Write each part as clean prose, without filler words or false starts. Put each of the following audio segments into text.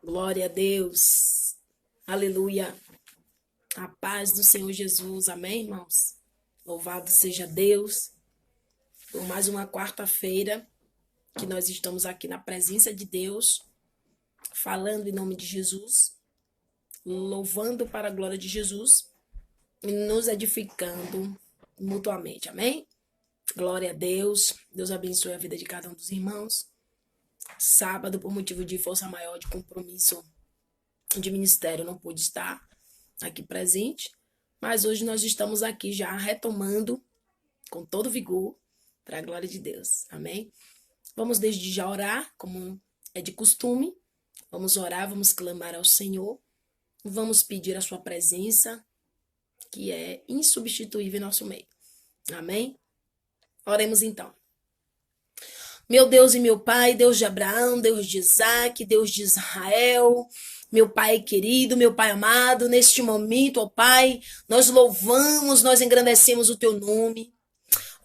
Glória a Deus. Aleluia. A paz do Senhor Jesus. Amém, irmãos? Louvado seja Deus por mais uma quarta-feira que nós estamos aqui na presença de Deus, falando em nome de Jesus, louvando para a glória de Jesus e nos edificando mutuamente. Amém? Glória a Deus. Deus abençoe a vida de cada um dos irmãos. Sábado, por motivo de força maior, de compromisso de ministério, não pude estar aqui presente, mas hoje nós estamos aqui já retomando com todo vigor para a glória de Deus. Amém? Vamos desde já orar, como é de costume. Vamos orar, vamos clamar ao Senhor, vamos pedir a sua presença, que é insubstituível em nosso meio. Amém? Oremos então. Meu Deus e meu Pai, Deus de Abraão, Deus de Isaac, Deus de Israel, meu Pai querido, meu Pai amado, neste momento, ó Pai, nós louvamos, nós engrandecemos o Teu nome.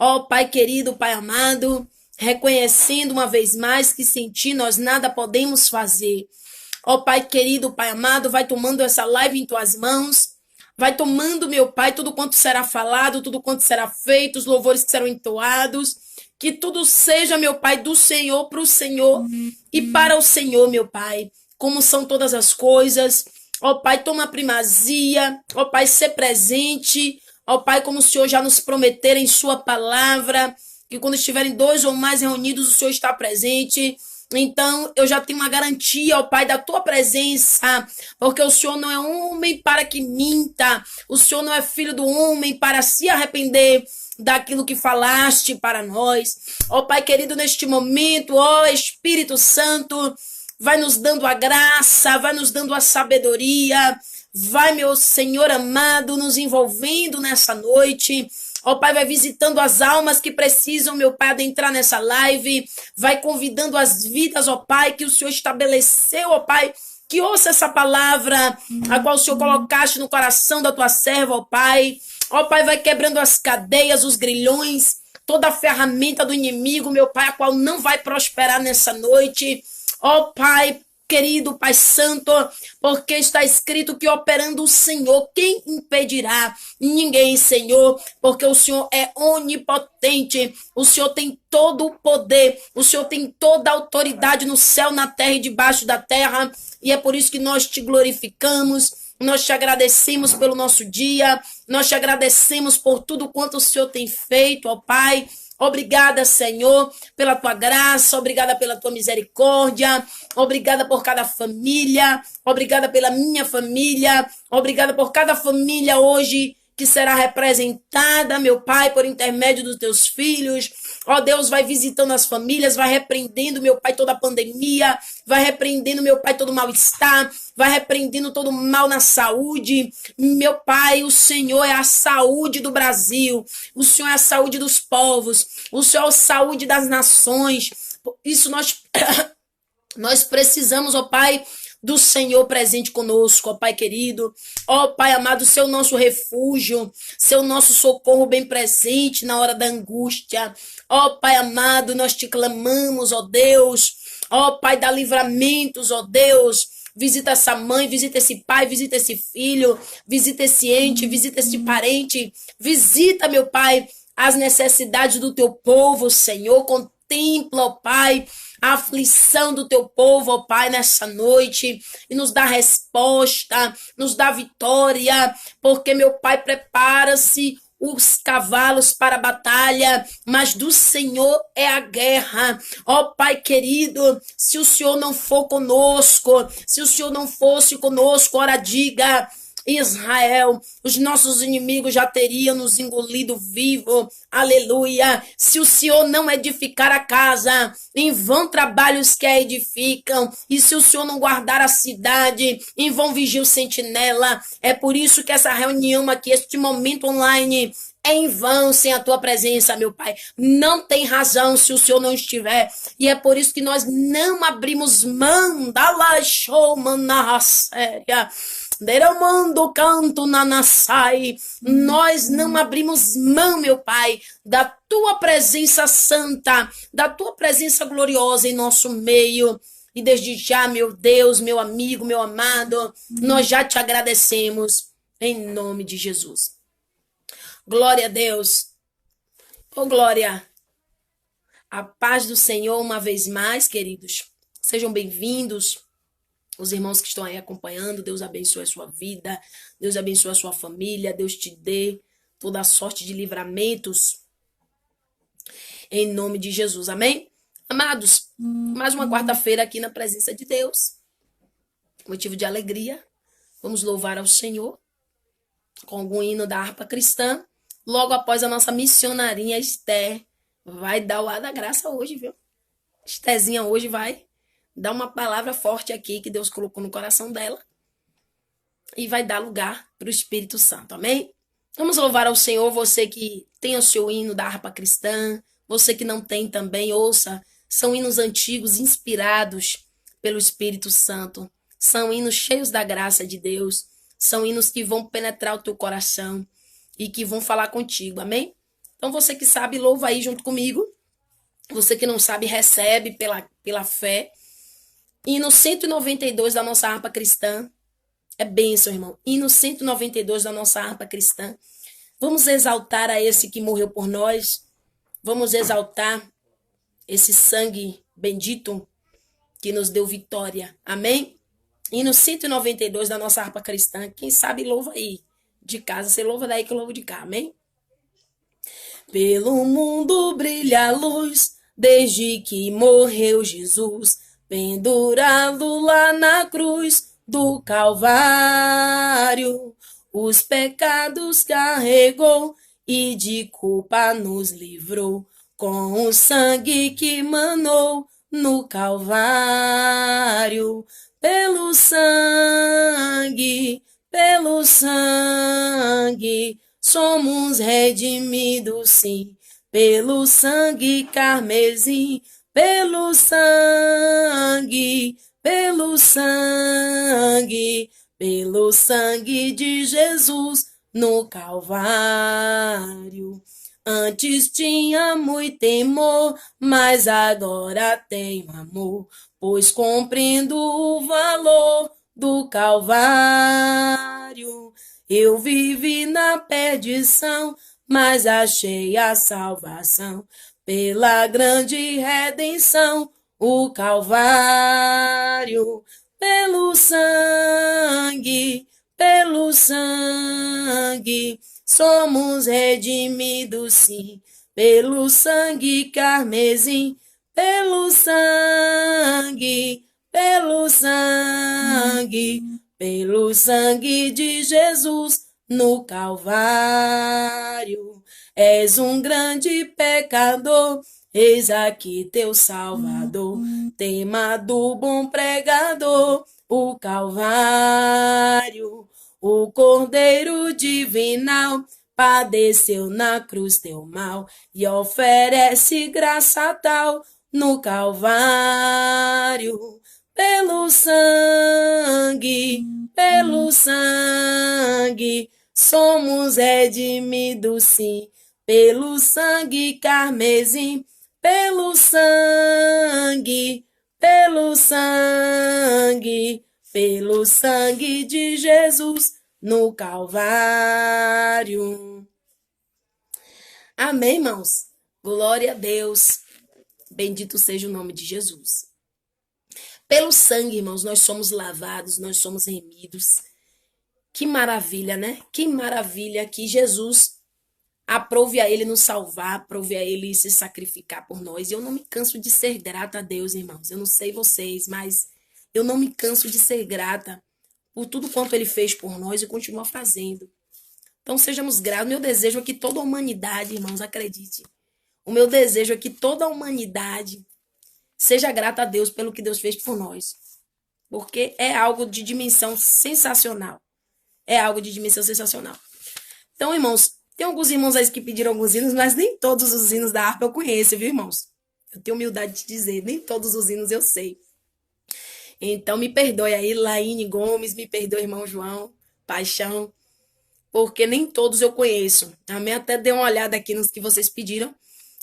Ó Pai querido, Pai amado, reconhecendo uma vez mais que sem Ti nós nada podemos fazer. Ó Pai querido, Pai amado, vai tomando essa live em Tuas mãos, vai tomando, meu Pai, tudo quanto será falado, tudo quanto será feito, os louvores que serão entoados, que tudo seja, meu Pai, do Senhor para o Senhor e para o Senhor, meu Pai, como são todas as coisas. Ó Pai, toma a primazia, ó Pai, ser presente, ó Pai, como o Senhor já nos prometeu em sua palavra, que quando estiverem dois ou mais reunidos, o Senhor está presente. Então, eu já tenho uma garantia, ó Pai, da tua presença, porque o Senhor não é homem para que minta, o Senhor não é filho do homem para se arrepender daquilo que falaste para nós. Ó Pai querido, neste momento, ó Espírito Santo, vai nos dando a graça, vai nos dando a sabedoria, vai, meu Senhor amado, nos envolvendo nessa noite. Ó Pai, vai visitando as almas que precisam, meu Pai, adentrar nessa live, vai convidando as vidas, ó Pai, que o Senhor estabeleceu, ó Pai, que ouça essa palavra, a qual o Senhor colocaste no coração da tua serva, ó Pai. Ó Pai, vai quebrando as cadeias, os grilhões, toda a ferramenta do inimigo, meu Pai, a qual não vai prosperar nessa noite. Ó Pai querido, Pai Santo, porque está escrito que operando o Senhor, quem impedirá? Ninguém, Senhor, porque o Senhor é onipotente, o Senhor tem todo o poder, o Senhor tem toda a autoridade no céu, na terra e debaixo da terra, e é por isso que nós te glorificamos, nós te agradecemos pelo nosso dia, nós te agradecemos por tudo quanto o Senhor tem feito, ó Pai. Obrigada, Senhor, pela tua graça, obrigada pela tua misericórdia, obrigada por cada família, obrigada pela minha família, obrigada por cada família hoje que será representada, meu Pai, por intermédio dos teus filhos. Ó Deus, vai visitando as famílias, vai repreendendo, meu Pai, toda a pandemia, vai repreendendo, meu Pai, todo mal-estar, vai repreendendo todo mal na saúde. Meu Pai, o Senhor é a saúde do Brasil, o Senhor é a saúde dos povos, o Senhor é a saúde das nações. Isso nós precisamos, ó Pai, do Senhor presente conosco, ó Pai querido, ó Pai amado, ser o nosso refúgio, ser o nosso socorro bem presente na hora da angústia. Ó Pai amado, nós te clamamos, ó Deus, ó Pai, dá livramentos, ó Deus. Visita essa mãe, visita esse pai, visita esse filho, visita esse ente, visita esse parente, visita, meu Pai, as necessidades do teu povo, Senhor. Contempla, ó Pai, a aflição do teu povo, ó Pai, nessa noite, e nos dá resposta, nos dá vitória, porque, meu Pai, prepara-se os cavalos para a batalha, mas do Senhor é a guerra. Ó Pai querido, se o Senhor não for conosco, se o Senhor não fosse conosco, ora diga, Israel, os nossos inimigos já teriam nos engolido vivo, aleluia. Se o Senhor não edificar a casa, em vão trabalhos que a edificam, e se o Senhor não guardar a cidade, em vão vigia o sentinela. É por isso que essa reunião aqui, este momento online, é em vão sem a tua presença, meu Pai. Não tem razão se o Senhor não estiver. E é por isso que nós não abrimos mão da laixomana séria. Derramando canto na naçai. Nós não abrimos mão, meu Pai, da tua presença santa, da tua presença gloriosa em nosso meio. E desde já, meu Deus, meu amigo, meu amado, nós já te agradecemos em nome de Jesus. Glória a Deus. Oh, glória. A paz do Senhor uma vez mais, queridos. Sejam bem-vindos. Os irmãos que estão aí acompanhando, Deus abençoe a sua vida, Deus abençoe a sua família, Deus te dê toda a sorte de livramentos, em nome de Jesus, amém? Amados, mais uma quarta-feira aqui na presença de Deus, motivo de alegria, vamos louvar ao Senhor, com algum hino da harpa cristã, logo após a nossa missionarinha Esther, vai dar o ar da graça hoje, viu? Estherzinha hoje vai dar uma palavra forte aqui que Deus colocou no coração dela e vai dar lugar para o Espírito Santo, amém? Vamos louvar ao Senhor, você que tem o seu hino da harpa cristã, você que não tem também, ouça, são hinos antigos, inspirados pelo Espírito Santo, são hinos cheios da graça de Deus, são hinos que vão penetrar o teu coração e que vão falar contigo, amém? Então você que sabe, louva aí junto comigo, você que não sabe, recebe pela fé. Hino 192 da nossa harpa cristã. É bênção, irmão. Hino 192 da nossa harpa cristã. Vamos exaltar a esse que morreu por nós. Vamos exaltar esse sangue bendito que nos deu vitória. Amém? Hino 192 da nossa harpa cristã. Quem sabe louva aí. De casa, você louva daí que eu louvo de cá. Amém? Pelo mundo brilha a luz, desde que morreu Jesus, pendurado lá na cruz do Calvário, os pecados carregou e de culpa nos livrou, com o sangue que manou no Calvário. Pelo sangue, somos redimidos, sim, pelo sangue carmesim, pelo sangue de Jesus no Calvário. Antes tinha muito temor, mas agora tenho amor, pois compreendo o valor do Calvário. Eu vivi na perdição, mas achei a salvação pela grande redenção, o Calvário. Pelo sangue, somos redimidos, sim, pelo sangue carmesim, pelo sangue de Jesus no Calvário. És um grande pecador, eis aqui teu Salvador, tema do bom pregador, o Calvário. O Cordeiro divinal padeceu na cruz teu mal e oferece graça tal no Calvário. Pelo sangue, somos redimidos, sim, pelo sangue carmesim, pelo sangue de Jesus no Calvário. Amém, irmãos? Glória a Deus. Bendito seja o nome de Jesus. Pelo sangue, irmãos, nós somos lavados, nós somos remidos. Que maravilha, né? Que maravilha que Jesus aprove a ele nos salvar, aprove a ele se sacrificar por nós. E eu não me canso de ser grata a Deus, irmãos. Eu não sei vocês, mas eu não me canso de ser grata por tudo quanto ele fez por nós e continua fazendo. Então sejamos gratos. Meu desejo é que toda a humanidade, irmãos, acredite. O meu desejo é que toda a humanidade seja grata a Deus pelo que Deus fez por nós. Porque é algo de dimensão sensacional. É algo de dimensão sensacional. Então, irmãos, tem alguns irmãos aí que pediram alguns hinos, mas nem todos os hinos da harpa eu conheço, viu, irmãos? Eu tenho humildade de dizer, nem todos os hinos eu sei. Então, me perdoe aí, Laine Gomes, me perdoe, irmão João, Paixão, porque nem todos eu conheço. Também até dei uma olhada aqui nos que vocês pediram,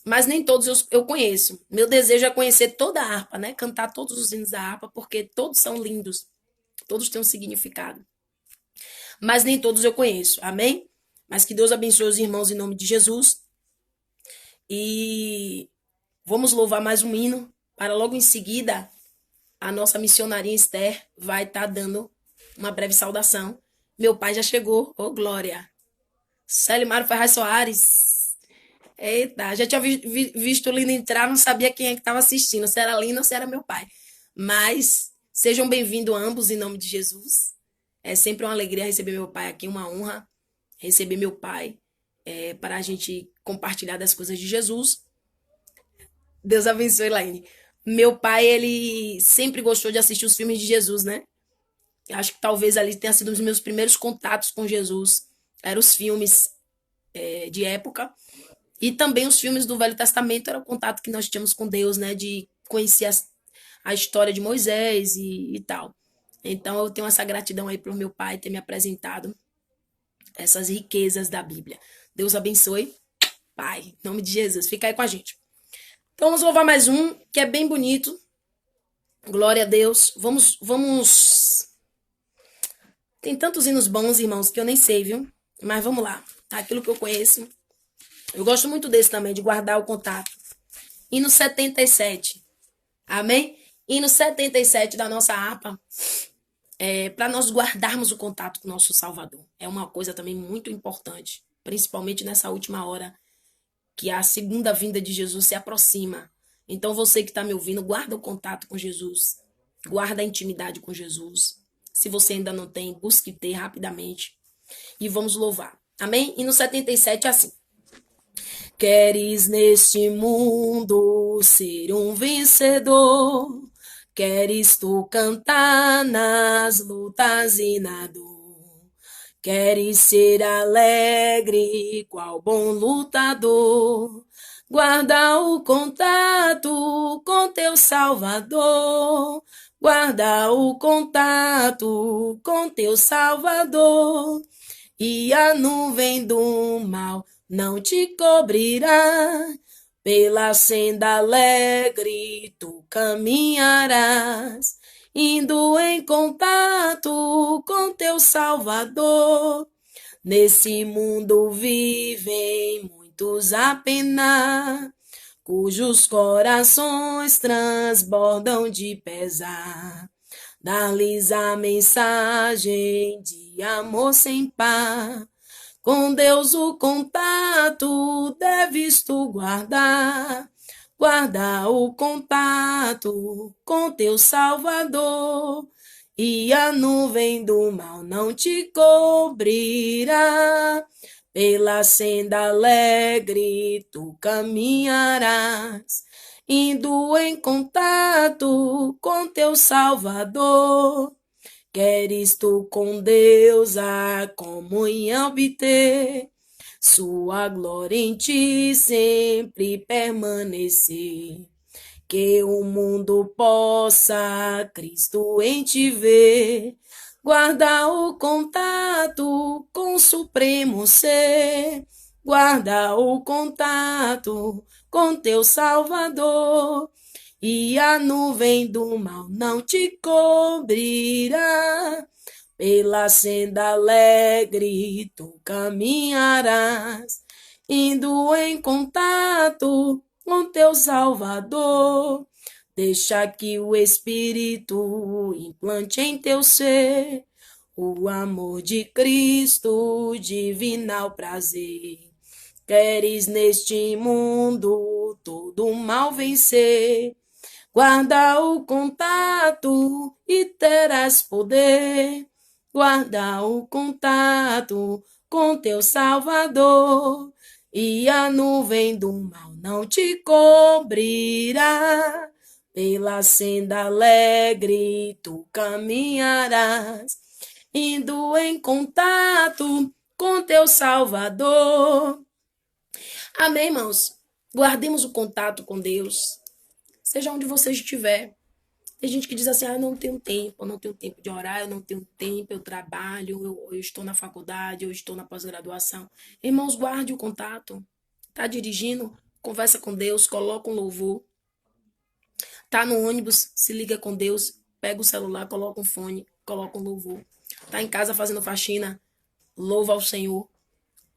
mas nem todos eu conheço. Meu desejo é conhecer toda a harpa, né? Cantar todos os hinos da harpa, porque todos são lindos, todos têm um significado. Mas nem todos eu conheço, amém? Mas que Deus abençoe os irmãos em nome de Jesus. E vamos louvar mais um hino, para logo em seguida a nossa missionaria Esther vai estar dando uma breve saudação. Meu pai já chegou, ô glória. Célimário Ferraz Soares. Eita, já tinha visto o Lino entrar, não sabia quem é que estava assistindo, se era Lino ou se era meu pai. Mas sejam bem-vindos ambos em nome de Jesus. É sempre uma alegria receber meu pai aqui, uma honra receber meu pai para a gente compartilhar das coisas de Jesus. Deus abençoe, Laine. Meu pai, ele sempre gostou de assistir os filmes de Jesus, né? Acho que talvez ali tenha sido um dos meus primeiros contatos com Jesus. Eram os filmes de época. E também os filmes do Velho Testamento era o contato que nós tínhamos com Deus, né? De conhecer a história de Moisés e tal. Então eu tenho essa gratidão aí pro meu pai ter me apresentado essas riquezas da Bíblia. Deus abençoe. Pai, em nome de Jesus. Fica aí com a gente. Então vamos louvar mais um, que é bem bonito. Glória a Deus. Vamos. Tem tantos hinos bons, irmãos, que eu nem sei, viu? Mas vamos lá. Aquilo que eu conheço. Eu gosto muito desse também, de guardar o contato. Hino 77. Amém? Hino 77 da nossa harpa. Para nós guardarmos o contato com o nosso Salvador. É uma coisa também muito importante. Principalmente nessa última hora, que a segunda vinda de Jesus se aproxima. Então você que está me ouvindo, guarda o contato com Jesus. Guarda a intimidade com Jesus. Se você ainda não tem, busque ter rapidamente. E vamos louvar. Amém? E no 77 é assim. Queres neste mundo ser um vencedor? Queres tu cantar nas lutas e na dor? Queres ser alegre, qual bom lutador? Guarda o contato com teu Salvador. Guarda o contato com teu Salvador. E a nuvem do mal não te cobrirá. Pela senda alegre tu caminharás, indo em contato com teu Salvador. Nesse mundo vivem muitos a penar, cujos corações transbordam de pesar. Dá-lhes a mensagem de amor sem par. Com Deus o contato deves tu guardar. Guarda o contato com teu Salvador, e a nuvem do mal não te cobrirá. Pela senda alegre tu caminharás, indo em contato com teu Salvador. Queres tu com Deus a comunhão obter, sua glória em ti sempre permanecer. Que o mundo possa Cristo em ti ver. Guarda o contato com o Supremo Ser. Guarda o contato com teu Salvador. E a nuvem do mal não te cobrirá. Pela senda alegre tu caminharás, indo em contato com teu Salvador. Deixa que o Espírito implante em teu ser o amor de Cristo, divinal prazer. Queres neste mundo todo mal vencer? Guarda o contato e terás poder. Guarda o contato com teu Salvador, e a nuvem do mal não te cobrirá. Pela senda alegre tu caminharás, indo em contato com teu Salvador. Amém, irmãos? Guardemos o contato com Deus, seja onde você estiver. Tem gente que diz assim, eu não tenho tempo, eu não tenho tempo de orar, eu não tenho tempo, eu trabalho, eu estou na faculdade, eu estou na pós-graduação. Irmãos, guarde o contato. Está dirigindo? conversa com Deus, coloca um louvor. Tá no ônibus, se liga com Deus, pega o celular, coloca um fone, coloca um louvor. Tá em casa fazendo faxina, louva ao Senhor,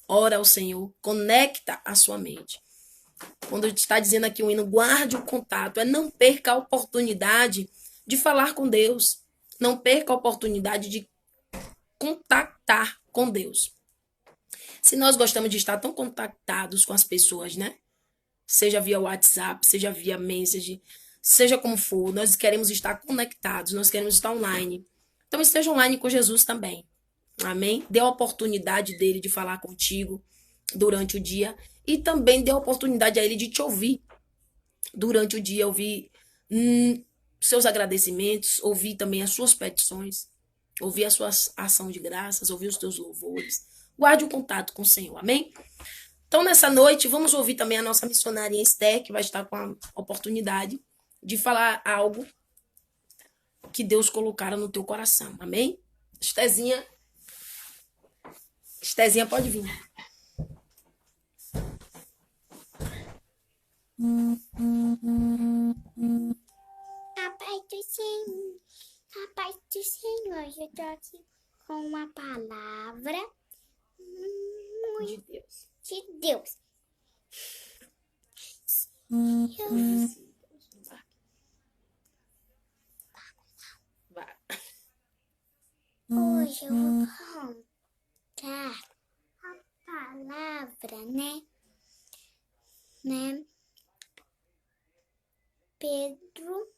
ora ao Senhor, conecta a sua mente. Quando está dizendo aqui o hino, guarde o contato, não perca a oportunidade de falar com Deus. Não perca a oportunidade de contactar com Deus. Se nós gostamos de estar tão contactados com as pessoas, né? Seja via WhatsApp, seja via message, seja como for, nós queremos estar conectados, nós queremos estar online. Então esteja online com Jesus também. Amém? Dê a oportunidade dele de falar contigo durante o dia e também dê a oportunidade a ele de te ouvir durante o dia, ouvir seus agradecimentos, ouvir também as suas petições, ouvir a sua ação de graças, ouvir os teus louvores. Guarde o contato com o Senhor, amém? Então, nessa noite, vamos ouvir também a nossa missionária Esther, que vai estar com a oportunidade de falar algo que Deus colocara no teu coração, amém? Estherzinha pode vir. A paz do Senhor, eu tô aqui com uma palavra De Deus. de Deus. Hoje eu vou contar a palavra, né? Pedro,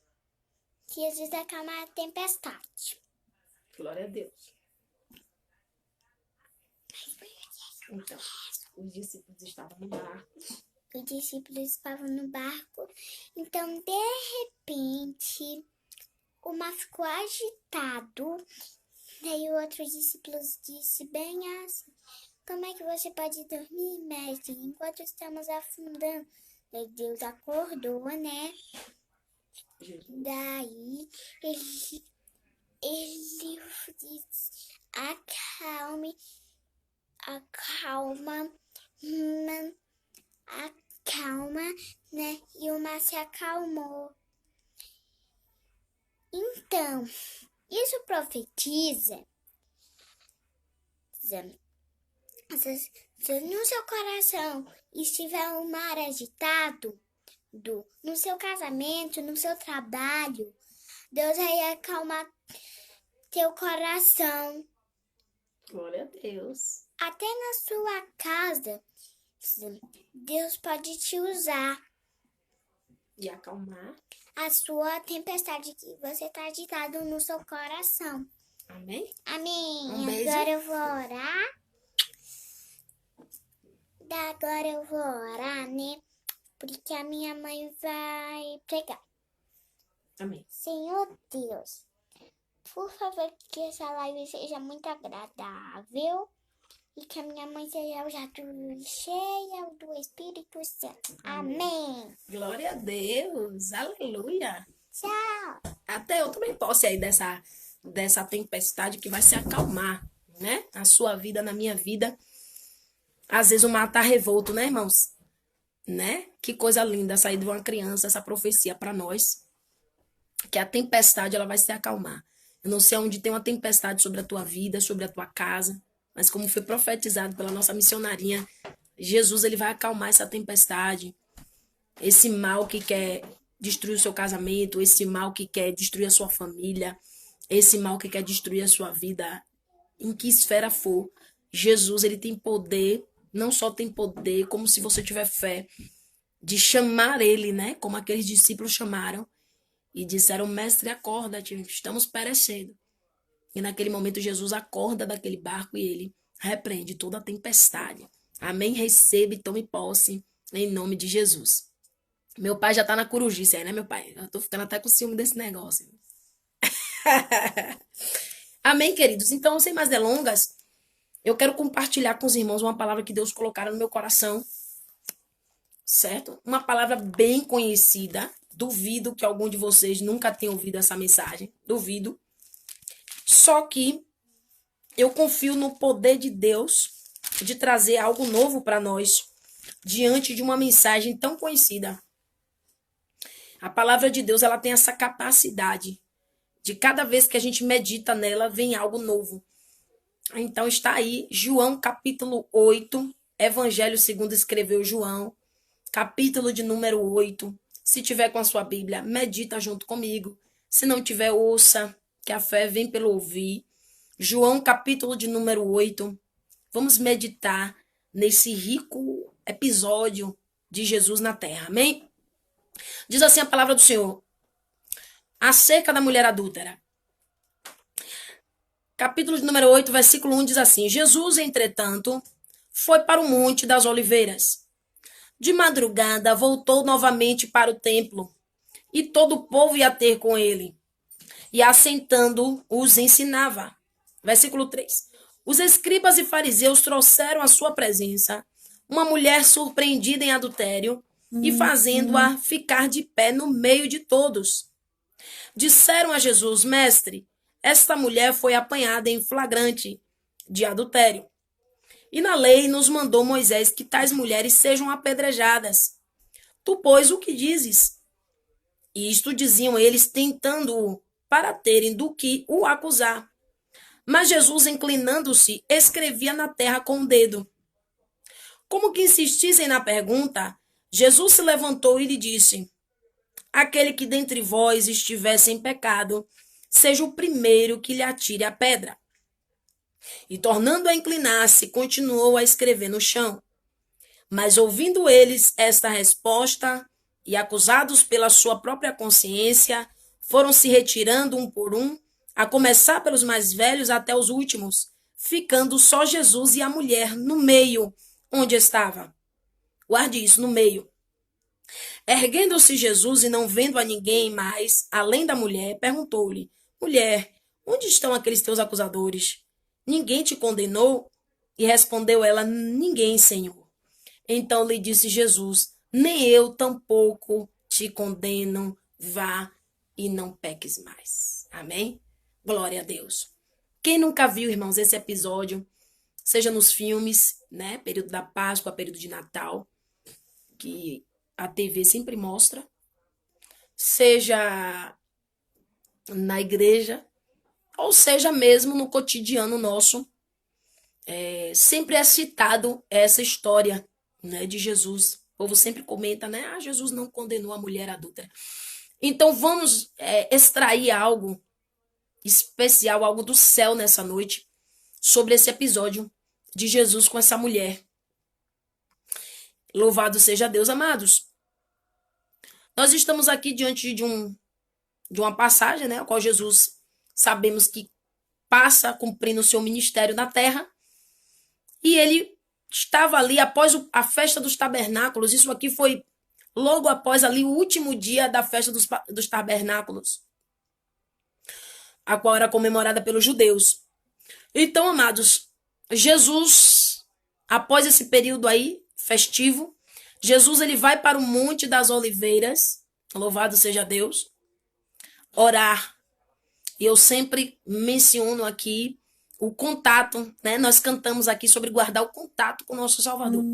Jesus acalma a tempestade. Glória a Deus. Então, os discípulos estavam no barco. Os discípulos estavam no barco. Então, de repente, o mar ficou agitado. Daí o outro discípulo disse bem assim: como é que você pode dormir, mestre, enquanto estamos afundando? Daí Deus acordou, né? Daí ele disse: acalma, né? E o mar se acalmou. Então, isso profetiza se no seu coração estiver um mar agitado, no seu casamento, no seu trabalho, Deus vai acalmar teu coração. Glória a Deus. Até na sua casa, Deus pode te usar. E acalmar. A sua tempestade que você está agitado no seu coração. Amém? Amém. Um beijo. Agora eu vou orar. Agora eu vou orar, né? Porque a minha mãe vai pregar. Amém. Senhor Deus, por favor, que essa live seja muito agradável e que a minha mãe seja já cheia do Espírito Santo. Amém. Glória a Deus. Aleluia. Tchau. Até eu também posso aí dessa tempestade que vai se acalmar, né? Na sua vida, na minha vida. Às vezes o mar tá revolto, né, irmãos? Né? Que coisa linda sair de uma criança, essa profecia para nós. Que a tempestade, ela vai se acalmar. Eu não sei onde tem uma tempestade sobre a tua vida, sobre a tua casa, mas como foi profetizado pela nossa missionarinha, Jesus, ele vai acalmar essa tempestade. Esse mal que quer destruir o seu casamento, esse mal que quer destruir a sua família, esse mal que quer destruir a sua vida, em que esfera for. Jesus, ele tem poder, não só tem poder, como se você tiver fé, de chamar ele, né? Como aqueles discípulos chamaram e disseram: mestre, acorda-te, estamos perecendo. E naquele momento Jesus acorda daquele barco e ele repreende toda a tempestade. Amém? Receba e tome posse em nome de Jesus. Meu pai já tá na corujice aí, né, meu pai? Eu tô ficando até com ciúme desse negócio. Amém, queridos? Então, sem mais delongas, eu quero compartilhar com os irmãos uma palavra que Deus colocaram no meu coração, certo? Uma palavra bem conhecida. Duvido que algum de vocês nunca tenha ouvido essa mensagem. Duvido. Só que eu confio no poder de Deus de trazer algo novo para nós. diante de uma mensagem tão conhecida. A palavra de Deus, ela tem essa capacidade de cada vez que a gente medita nela, vem algo novo. Então está aí João capítulo 8, Evangelho segundo escreveu João, capítulo de número 8. Se tiver com a sua Bíblia, medita junto comigo. Se não tiver, ouça, que a fé vem pelo ouvir. João capítulo de número 8. Vamos meditar nesse rico episódio de Jesus na terra. Amém? Diz assim a palavra do Senhor, acerca da mulher adúltera. Capítulo de número 8, versículo 1 diz assim: Jesus, entretanto, foi para o Monte das Oliveiras. De madrugada, voltou novamente para o templo, e todo o povo ia ter com ele. E assentando, os ensinava. Versículo 3. Os escribas e fariseus trouxeram à sua presença uma mulher surpreendida em adultério e fazendo-a ficar de pé no meio de todos. Disseram a Jesus: Mestre, esta mulher foi apanhada em flagrante de adultério. E na lei nos mandou Moisés que tais mulheres sejam apedrejadas. Tu, pois, o que dizes? Isto diziam eles, tentando-o, para terem do que o acusar. Mas Jesus, inclinando-se, escrevia na terra com o dedo. Como que insistissem na pergunta, Jesus se levantou e lhe disse: aquele que dentre vós estiver sem pecado, seja o primeiro que lhe atire a pedra. E tornando a inclinar-se, continuou a escrever no chão. Mas ouvindo eles esta resposta, e acusados pela sua própria consciência, foram se retirando um por um, a começar pelos mais velhos até os últimos, ficando só Jesus e a mulher no meio, onde estava. Guarde isso, no meio. Erguendo-se Jesus e não vendo a ninguém mais, além da mulher, perguntou-lhe: Mulher, onde estão aqueles teus acusadores? Ninguém te condenou? E respondeu ela: Ninguém, Senhor. Então lhe disse Jesus: Nem eu tampouco te condeno, vá e não peques mais. Amém? Glória a Deus. Quem nunca viu, irmãos, esse episódio, seja nos filmes, né, período da Páscoa, período de Natal, que a TV sempre mostra, seja na igreja, ou seja mesmo no cotidiano nosso, sempre é citado essa história, né, de Jesus. O povo sempre comenta, né? Ah, Jesus não condenou a mulher adúltera. Então vamos extrair algo especial, algo do céu nessa noite, sobre esse episódio de Jesus com essa mulher. Louvado seja Deus, amados. Nós estamos aqui diante de uma passagem, né, a qual Jesus sabemos que passa cumprindo o seu ministério na terra, e ele estava ali após a festa dos tabernáculos. Isso aqui foi logo após ali o último dia da festa dos tabernáculos, a qual era comemorada pelos judeus. Então, amados, Jesus, após esse período aí festivo, Jesus ele vai para o Monte das Oliveiras, louvado seja Deus, orar. E eu sempre menciono aqui o contato, né? Nós cantamos aqui sobre guardar o contato com o nosso Salvador.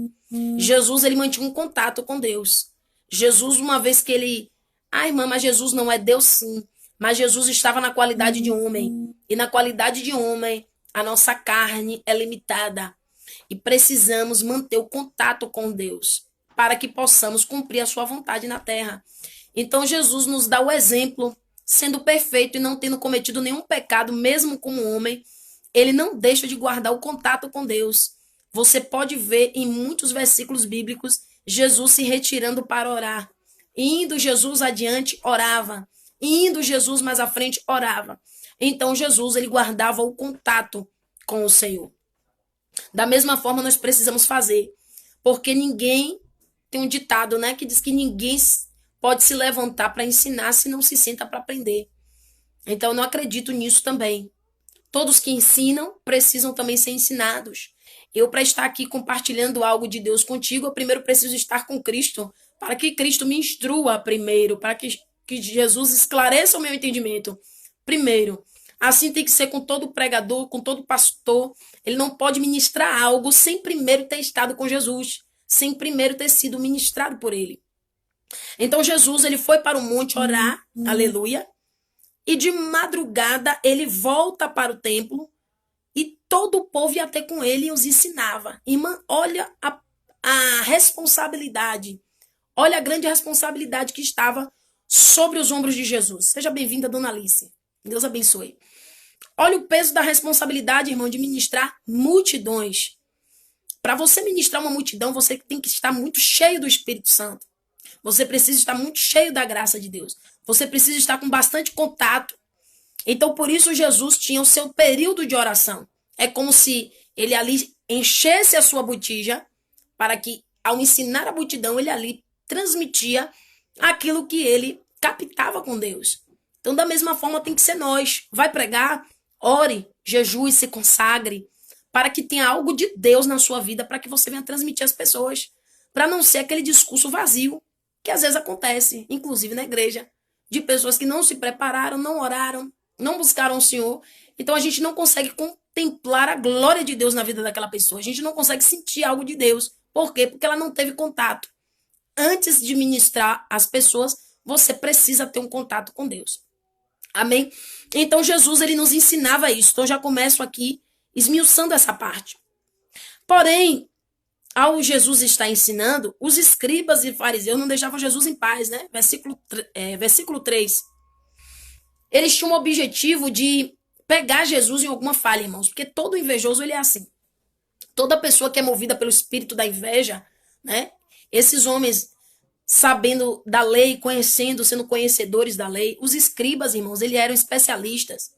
Jesus, ele mantinha um contato com Deus. Jesus, uma vez que ele... Ah, irmã, mas Jesus não é Deus, sim. Mas Jesus estava na qualidade de homem. E na qualidade de homem, a nossa carne é limitada. E precisamos manter o contato com Deus para que possamos cumprir a sua vontade na terra. Então, Jesus nos dá o exemplo, sendo perfeito e não tendo cometido nenhum pecado, mesmo como homem, ele não deixa de guardar o contato com Deus. Você pode ver em muitos versículos bíblicos Jesus se retirando para orar. Indo Jesus adiante, orava. Indo Jesus mais à frente, orava. Então Jesus, ele guardava o contato com o Senhor. Da mesma forma nós precisamos fazer. Porque ninguém, tem um ditado, né, que diz que ninguém pode se levantar para ensinar se não se senta para aprender. Então eu não acredito nisso também. Todos que ensinam precisam também ser ensinados. Eu, para estar aqui compartilhando algo de Deus contigo, eu primeiro preciso estar com Cristo, para que Cristo me instrua primeiro, para que Jesus esclareça o meu entendimento primeiro. Assim tem que ser com todo pregador, com todo pastor. Ele não pode ministrar algo sem primeiro ter estado com Jesus, sem primeiro ter sido ministrado por ele. Então Jesus, ele foi para o monte orar, aleluia, e de madrugada ele volta para o templo e todo o povo ia ter com ele e os ensinava. Irmã, olha a responsabilidade, olha a grande responsabilidade que estava sobre os ombros de Jesus. Seja bem-vinda, dona Alice. Deus abençoe. Olha o peso da responsabilidade, irmão, de ministrar multidões. Para você ministrar uma multidão, você tem que estar muito cheio do Espírito Santo. Você precisa estar muito cheio da graça de Deus. Você precisa estar com bastante contato. Então, por isso, Jesus tinha o seu período de oração. É como se ele ali enchesse a sua botija para que, ao ensinar a multidão, ele ali transmitia aquilo que ele captava com Deus. Então, da mesma forma, tem que ser nós. Vai pregar, ore, jejue, se consagre, para que tenha algo de Deus na sua vida, para que você venha transmitir às pessoas. Para não ser aquele discurso vazio, que às vezes acontece, inclusive na igreja, de pessoas que não se prepararam, não oraram, não buscaram o Senhor. Então, a gente não consegue contemplar a glória de Deus na vida daquela pessoa. A gente não consegue sentir algo de Deus. Por quê? Porque ela não teve contato. Antes de ministrar as pessoas, você precisa ter um contato com Deus. Amém? Então, Jesus, ele nos ensinava isso. Então, já começo aqui esmiuçando essa parte. Porém, ao Jesus estar ensinando, os escribas e fariseus não deixavam Jesus em paz, né? Versículo 3. Eles tinham o objetivo de pegar Jesus em alguma falha, irmãos, porque todo invejoso, ele é assim. Toda pessoa que é movida pelo espírito da inveja, né? Esses homens, sabendo da lei, conhecendo, sendo conhecedores da lei, os escribas, irmãos, eles eram especialistas,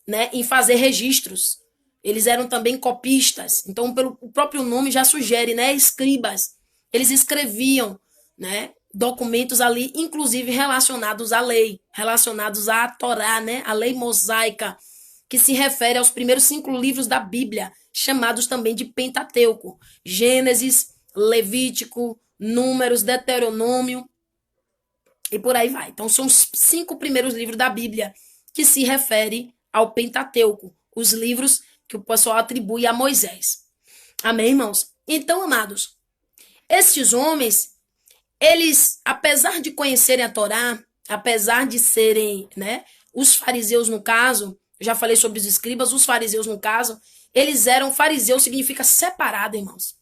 né, em fazer registros. Eles eram também copistas. Então, pelo o próprio nome já sugere, né, escribas. Eles escreviam, né, documentos ali, inclusive relacionados à lei, relacionados à Torá, né, a lei mosaica, que se refere aos primeiros 5 livros da Bíblia, chamados também de Pentateuco. Gênesis, Levítico, Números, Deuteronômio e por aí vai. Então, são os 5 primeiros livros da Bíblia que se refere ao Pentateuco, os livros que o pessoal atribui a Moisés. Amém, irmãos? Então, amados, estes homens, eles, apesar de conhecerem a Torá, apesar de serem, né, os fariseus no caso, já falei sobre os escribas, os fariseus no caso, eles eram, fariseu significa separado, irmãos.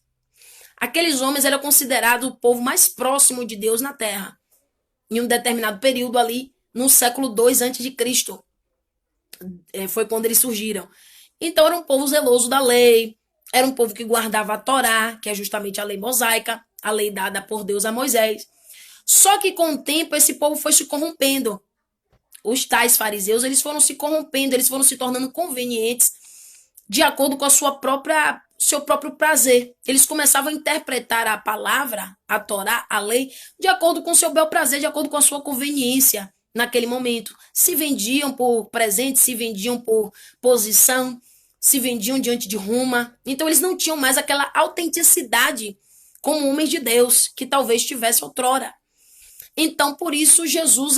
Aqueles homens eram considerados o povo mais próximo de Deus na terra, em um determinado período ali, no século 2 a.C. Foi quando eles surgiram. Então era um povo zeloso da lei, era um povo que guardava a Torá, que é justamente a lei mosaica, a lei dada por Deus a Moisés. Só que com o tempo esse povo foi se corrompendo. Os tais fariseus, eles foram se corrompendo, eles foram se tornando convenientes de acordo com seu próprio prazer. Eles começavam a interpretar a palavra, a Torá, a lei, de acordo com o seu bel prazer, de acordo com a sua conveniência naquele momento. Se vendiam por presente, se vendiam por posição, se vendiam diante de Roma. Então eles não tinham mais aquela autenticidade como homens de Deus, que talvez tivesse outrora. Então, por isso, Jesus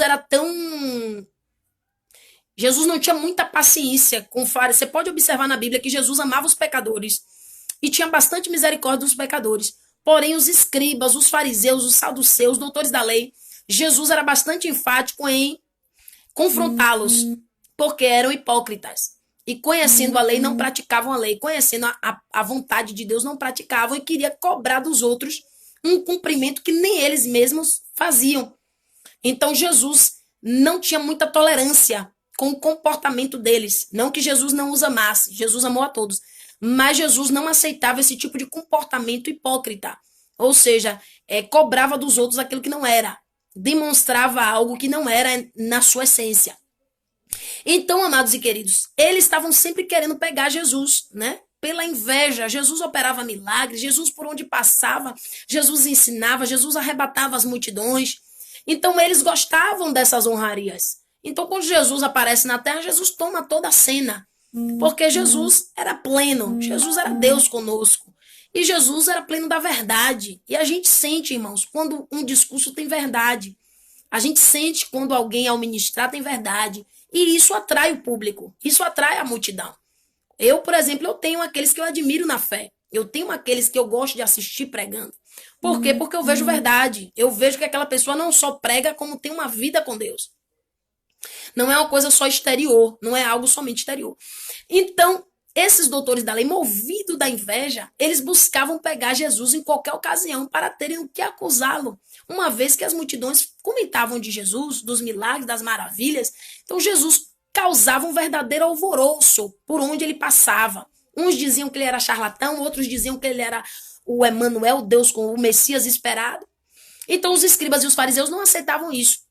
não tinha muita paciência com fariseus. Você pode observar na Bíblia que Jesus amava os pecadores e tinha bastante misericórdia dos pecadores. Porém, os escribas, os fariseus, os saduceus, os doutores da lei, Jesus era bastante enfático em confrontá-los, porque eram hipócritas. E conhecendo a lei, não praticavam a lei. Conhecendo a vontade de Deus, não praticavam e queria cobrar dos outros um cumprimento que nem eles mesmos faziam. Então, Jesus não tinha muita tolerância com o comportamento deles. Não que Jesus não os amasse, Jesus amou a todos. Mas Jesus não aceitava esse tipo de comportamento hipócrita. Ou seja, cobrava dos outros aquilo que não era. Demonstrava algo que não era na sua essência. Então, amados e queridos, eles estavam sempre querendo pegar Jesus, né? Pela inveja. Jesus operava milagres, Jesus por onde passava, Jesus ensinava, Jesus arrebatava as multidões. Então, eles gostavam dessas honrarias. Então, quando Jesus aparece na terra, Jesus toma toda a cena. Porque Jesus era pleno, Jesus era Deus conosco. E Jesus era pleno da verdade. E a gente sente, irmãos, quando um discurso tem verdade. A gente sente quando alguém ao ministrar tem verdade. E isso atrai o público, isso atrai a multidão. Eu, por exemplo, eu tenho aqueles que eu admiro na fé. Eu tenho aqueles que eu gosto de assistir pregando. Por quê? Porque eu vejo verdade. Eu vejo que aquela pessoa não só prega, como tem uma vida com Deus. Não é uma coisa só exterior, não é algo somente exterior. Então, esses doutores da lei, movidos da inveja, eles buscavam pegar Jesus em qualquer ocasião para terem o que acusá-lo. Uma vez que as multidões comentavam de Jesus, dos milagres, das maravilhas, então Jesus causava um verdadeiro alvoroço por onde ele passava. Uns diziam que ele era charlatão, outros diziam que ele era o Emanuel, Deus com o Messias esperado. Então os escribas e os fariseus não aceitavam isso.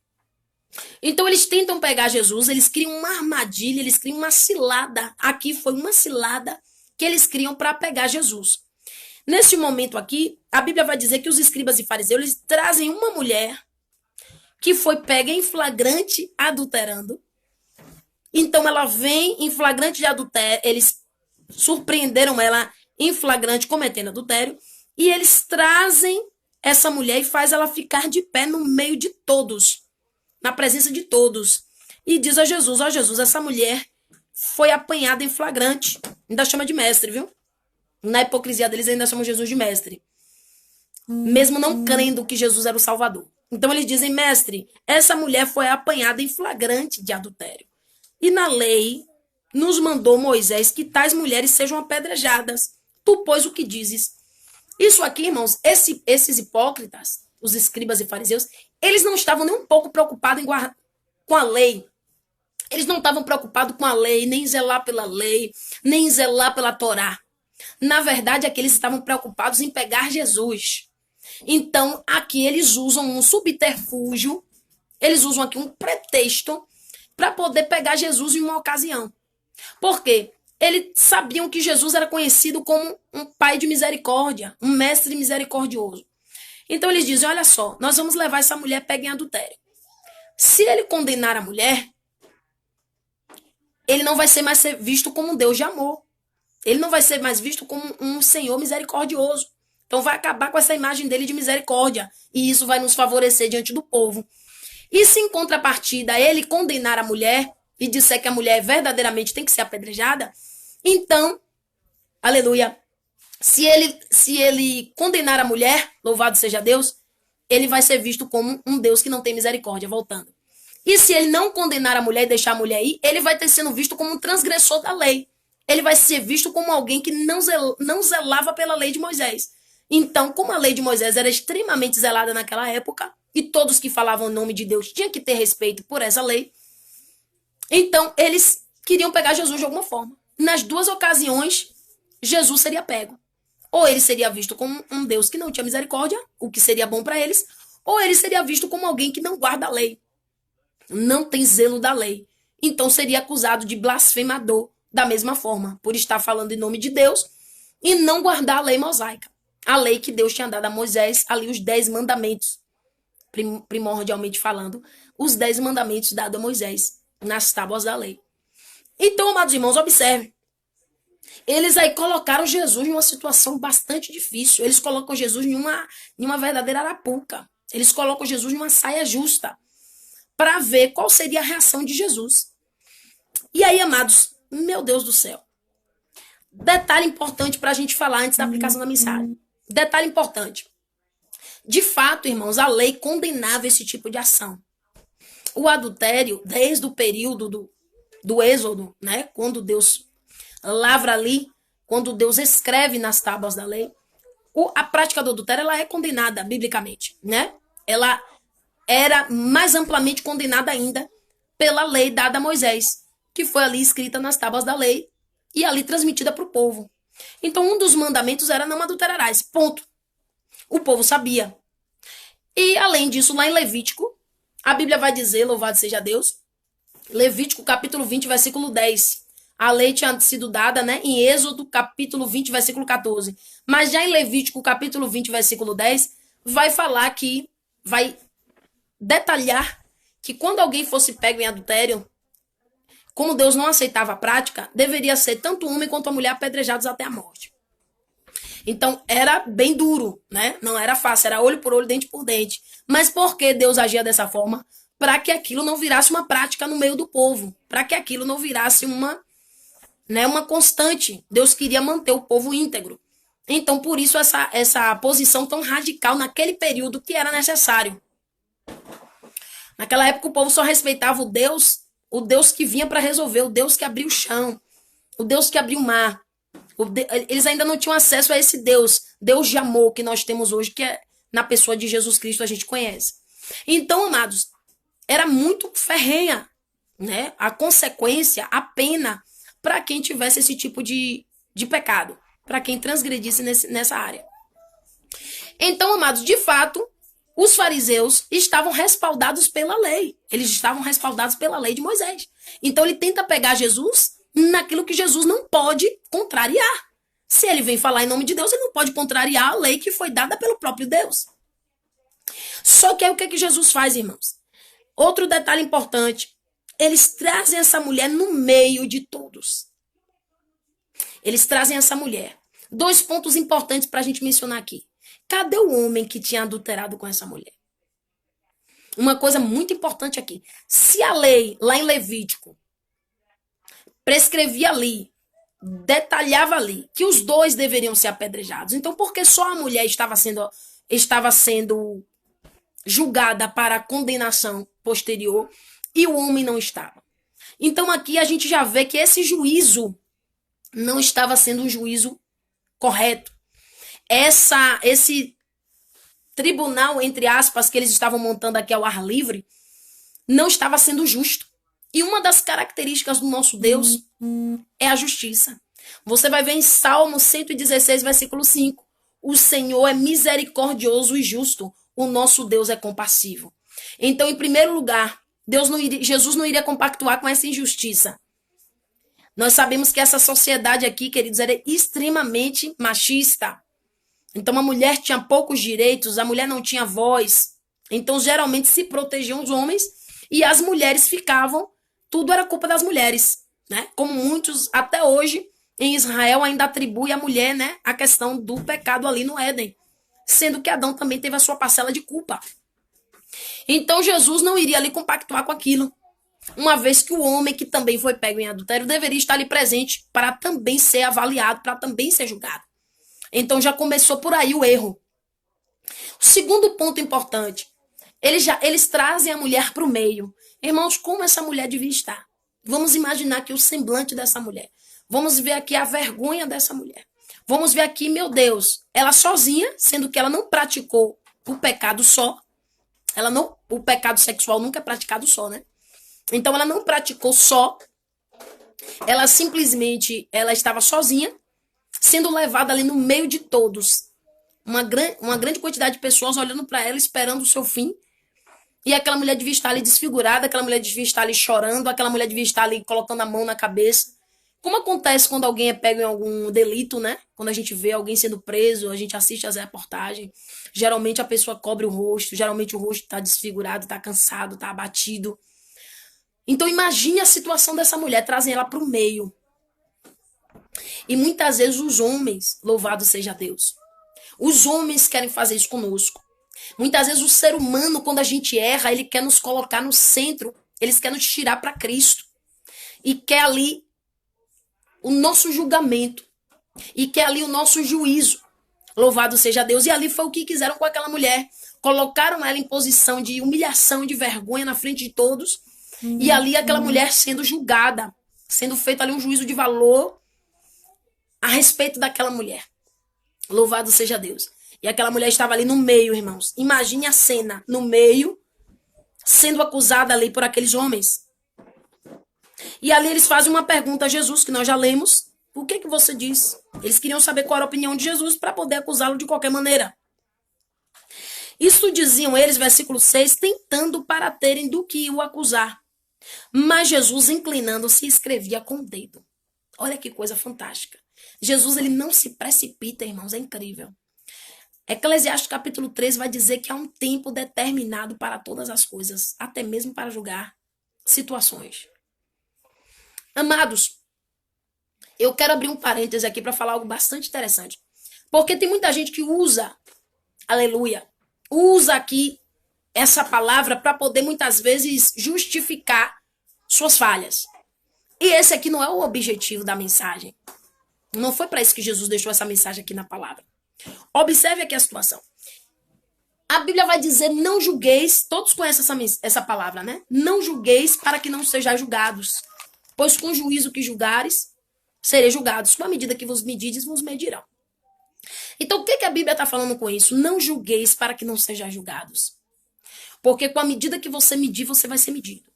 Então eles tentam pegar Jesus, eles criam uma armadilha, eles criam uma cilada. Aqui foi uma cilada que eles criam para pegar Jesus. Neste momento aqui, a Bíblia vai dizer que os escribas e fariseus eles trazem uma mulher que foi pega em flagrante adulterando. Então ela vem em flagrante de adultério, eles surpreenderam ela em flagrante cometendo adultério, e eles trazem essa mulher e faz ela ficar de pé no meio de todos, na presença de todos. E diz a Jesus, ó Jesus, essa mulher foi apanhada em flagrante. Ainda chama de mestre, viu? Na hipocrisia deles ainda chamam Jesus de mestre. Mesmo não crendo que Jesus era o Salvador. Então eles dizem, mestre, essa mulher foi apanhada em flagrante de adultério. E na lei nos mandou Moisés que tais mulheres sejam apedrejadas. Tu, pois, o que dizes? Isso aqui, irmãos, esses hipócritas, os escribas e fariseus, eles não estavam nem um pouco preocupados com a lei. Eles não estavam preocupados com a lei, nem zelar pela lei, nem zelar pela Torá. Na verdade, é que eles estavam preocupados em pegar Jesus. Então, aqui eles usam um subterfúgio, eles usam aqui um pretexto para poder pegar Jesus em uma ocasião. Por quê? Eles sabiam que Jesus era conhecido como um pai de misericórdia, um mestre misericordioso. Então eles dizem, olha só, nós vamos levar essa mulher pega em adultério. Se ele condenar a mulher, ele não vai ser mais visto como um Deus de amor. Ele não vai ser mais visto como um Senhor misericordioso. Então vai acabar com essa imagem dele de misericórdia. E isso vai nos favorecer diante do povo. E se em contrapartida ele condenar a mulher e disser que a mulher verdadeiramente tem que ser apedrejada, então, aleluia, se ele condenar a mulher, louvado seja Deus, ele vai ser visto como um Deus que não tem misericórdia, voltando. E se ele não condenar a mulher e deixar a mulher ir, ele vai ter sendo visto como um transgressor da lei. Ele vai ser visto como alguém que não zelava pela lei de Moisés. Então, como a lei de Moisés era extremamente zelada naquela época, e todos que falavam em nome de Deus tinham que ter respeito por essa lei, então eles queriam pegar Jesus de alguma forma. Nas duas ocasiões, Jesus seria pego. Ou ele seria visto como um Deus que não tinha misericórdia, o que seria bom para eles, ou ele seria visto como alguém que não guarda a lei, não tem zelo da lei. Então seria acusado de blasfemador da mesma forma, por estar falando em nome de Deus e não guardar a lei mosaica. A lei que Deus tinha dado a Moisés, ali os 10 mandamentos, primordialmente falando, os 10 mandamentos dados a Moisés nas tábuas da lei. Então, amados irmãos, observe. Eles aí colocaram Jesus em uma situação bastante difícil. Eles colocam Jesus em uma verdadeira arapuca. Eles colocam Jesus em uma saia justa para ver qual seria a reação de Jesus. E aí, amados, meu Deus do céu. Detalhe importante para a gente falar antes da aplicação da mensagem. Detalhe importante. De fato, irmãos, a lei condenava esse tipo de ação. O adultério, desde o período do Êxodo, né, quando Deus lavra ali, quando Deus escreve nas tábuas da lei, a prática do adultério ela é condenada biblicamente, né? Ela era mais amplamente condenada ainda pela lei dada a Moisés, que foi ali escrita nas tábuas da lei e ali transmitida para o povo. Então, um dos mandamentos era não adulterarás, ponto. O povo sabia. E, além disso, lá em Levítico, a Bíblia vai dizer, louvado seja Deus, Levítico capítulo 20, versículo 10. A lei tinha sido dada, né, em Êxodo capítulo 20, versículo 14. Mas já em Levítico capítulo 20, versículo 10, vai falar que, vai detalhar que quando alguém fosse pego em adultério, como Deus não aceitava a prática, deveria ser tanto o homem quanto a mulher apedrejados até a morte. Então, era bem duro, né? Não era fácil, era olho por olho, dente por dente. Mas por que Deus agia dessa forma? Para que aquilo não virasse uma prática no meio do povo. Para que aquilo não virasse uma constante. Deus queria manter o povo íntegro. Então, por isso, essa posição tão radical naquele período que era necessário. Naquela época, o povo só respeitava o Deus que vinha para resolver, o Deus que abriu o chão, o Deus que abriu o mar. Eles ainda não tinham acesso a esse Deus de amor que nós temos hoje, que é na pessoa de Jesus Cristo a gente conhece. Então, amados, era muito ferrenha, né? A consequência, a pena, para quem tivesse esse tipo de pecado, para quem transgredisse nessa área. Então, amados, de fato, os fariseus estavam respaldados pela lei. Eles estavam respaldados pela lei de Moisés. Então, ele tenta pegar Jesus naquilo que Jesus não pode contrariar. Se ele vem falar em nome de Deus, ele não pode contrariar a lei que foi dada pelo próprio Deus. Só que aí o que Jesus faz, irmãos? Outro detalhe importante. Eles trazem essa mulher no meio de todos. Eles trazem essa mulher. 2 pontos importantes para a gente mencionar aqui. Cadê o homem que tinha adulterado com essa mulher? Uma coisa muito importante aqui. Se a lei, lá em Levítico, prescrevia ali, detalhava ali, que os 2 deveriam ser apedrejados. Então, por que só a mulher estava sendo julgada para a condenação posterior e o homem não estava? Então, aqui a gente já vê que esse juízo não estava sendo um juízo correto. Esse tribunal, entre aspas, que eles estavam montando aqui ao ar livre, não estava sendo justo. E uma das características do nosso Deus é a justiça. Você vai ver em Salmo 116, versículo 5. O Senhor é misericordioso e justo. O nosso Deus é compassivo. Então, em primeiro lugar, Jesus não iria compactuar com essa injustiça. Nós sabemos que essa sociedade aqui, queridos, era extremamente machista. Então, a mulher tinha poucos direitos, a mulher não tinha voz. Então, geralmente, se protegiam os homens e as mulheres ficavam. Tudo era culpa das mulheres, né? Como muitos, até hoje, em Israel, ainda atribuem à mulher, né, a questão do pecado ali no Éden. Sendo que Adão também teve a sua parcela de culpa. Então, Jesus não iria ali compactuar com aquilo. Uma vez que o homem que também foi pego em adultério deveria estar ali presente para também ser avaliado, para também ser julgado. Então já começou por aí o erro. O segundo ponto importante, eles trazem a mulher para o meio. Irmãos, como essa mulher devia estar? Vamos imaginar aqui o semblante dessa mulher. Vamos ver aqui a vergonha dessa mulher. Vamos ver aqui, meu Deus, ela sozinha, sendo que ela não praticou o pecado só. O pecado sexual nunca é praticado só, né? Então ela não praticou só. Ela simplesmente, ela estava sozinha, sendo levada ali no meio de todos. Uma grande quantidade de pessoas olhando para ela, esperando o seu fim. E aquela mulher devia estar ali desfigurada, aquela mulher devia estar ali chorando, aquela mulher devia estar ali colocando a mão na cabeça. Como acontece quando alguém é pego em algum delito, né? Quando a gente vê alguém sendo preso, a gente assiste as reportagens. Geralmente a pessoa cobre o rosto, geralmente o rosto está desfigurado, está cansado, está abatido. Então imagine a situação dessa mulher, trazem ela para o meio. E muitas vezes os homens, louvado seja Deus, os homens querem fazer isso conosco. Muitas vezes o ser humano, quando a gente erra, ele quer nos colocar no centro, eles querem nos tirar para Cristo. E quer ali o nosso julgamento. E quer ali o nosso juízo. Louvado seja Deus. E ali foi o que quiseram com aquela mulher. Colocaram ela em posição de humilhação, de vergonha na frente de todos. E ali aquela mulher sendo julgada. Sendo feito ali um juízo de valor a respeito daquela mulher. Louvado seja Deus. E aquela mulher estava ali no meio, irmãos. Imagine a cena, no meio, sendo acusada ali por aqueles homens. E ali eles fazem uma pergunta a Jesus, que nós já lemos. O que você diz? Eles queriam saber qual era a opinião de Jesus para poder acusá-lo de qualquer maneira. Isso diziam eles, versículo 6, tentando para terem do que o acusar. Mas Jesus, inclinando-se, escrevia com o dedo. Olha que coisa fantástica. Jesus, ele não se precipita, irmãos, é incrível. Eclesiastes capítulo 13 vai dizer que há um tempo determinado para todas as coisas, até mesmo para julgar situações. Amados, eu quero abrir um parêntese aqui para falar algo bastante interessante. Porque tem muita gente que usa, aleluia, usa aqui essa palavra para poder muitas vezes justificar suas falhas. E esse aqui não é o objetivo da mensagem. Não foi para isso que Jesus deixou essa mensagem aqui na palavra. Observe aqui a situação. A Bíblia vai dizer, não julgueis, todos conhecem essa palavra, né? Não julgueis para que não sejais julgados. Pois com o juízo que julgares, sereis julgados. Com a medida que vos medides, vos medirão. Então, o que a Bíblia está falando com isso? Não julgueis para que não sejais julgados. Porque com a medida que você medir, você vai ser medido.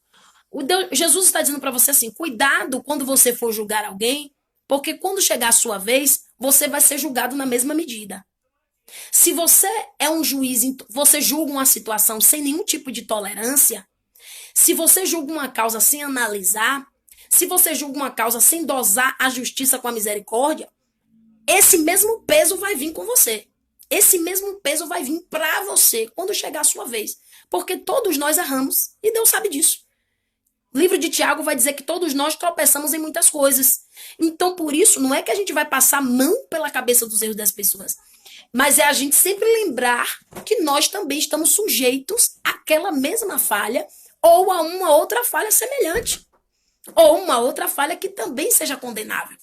Jesus está dizendo para você assim, cuidado quando você for julgar alguém, porque quando chegar a sua vez, você vai ser julgado na mesma medida. Se você é um juiz, você julga uma situação sem nenhum tipo de tolerância, se você julga uma causa sem analisar, se você julga uma causa sem dosar a justiça com a misericórdia, esse mesmo peso vai vir com você. Esse mesmo peso vai vir para você quando chegar a sua vez. Porque todos nós erramos e Deus sabe disso. O livro de Tiago vai dizer que todos nós tropeçamos em muitas coisas. Então, por isso, não é que a gente vai passar a mão pela cabeça dos erros das pessoas. Mas é a gente sempre lembrar que nós também estamos sujeitos àquela mesma falha ou a uma outra falha semelhante. Ou uma outra falha que também seja condenável.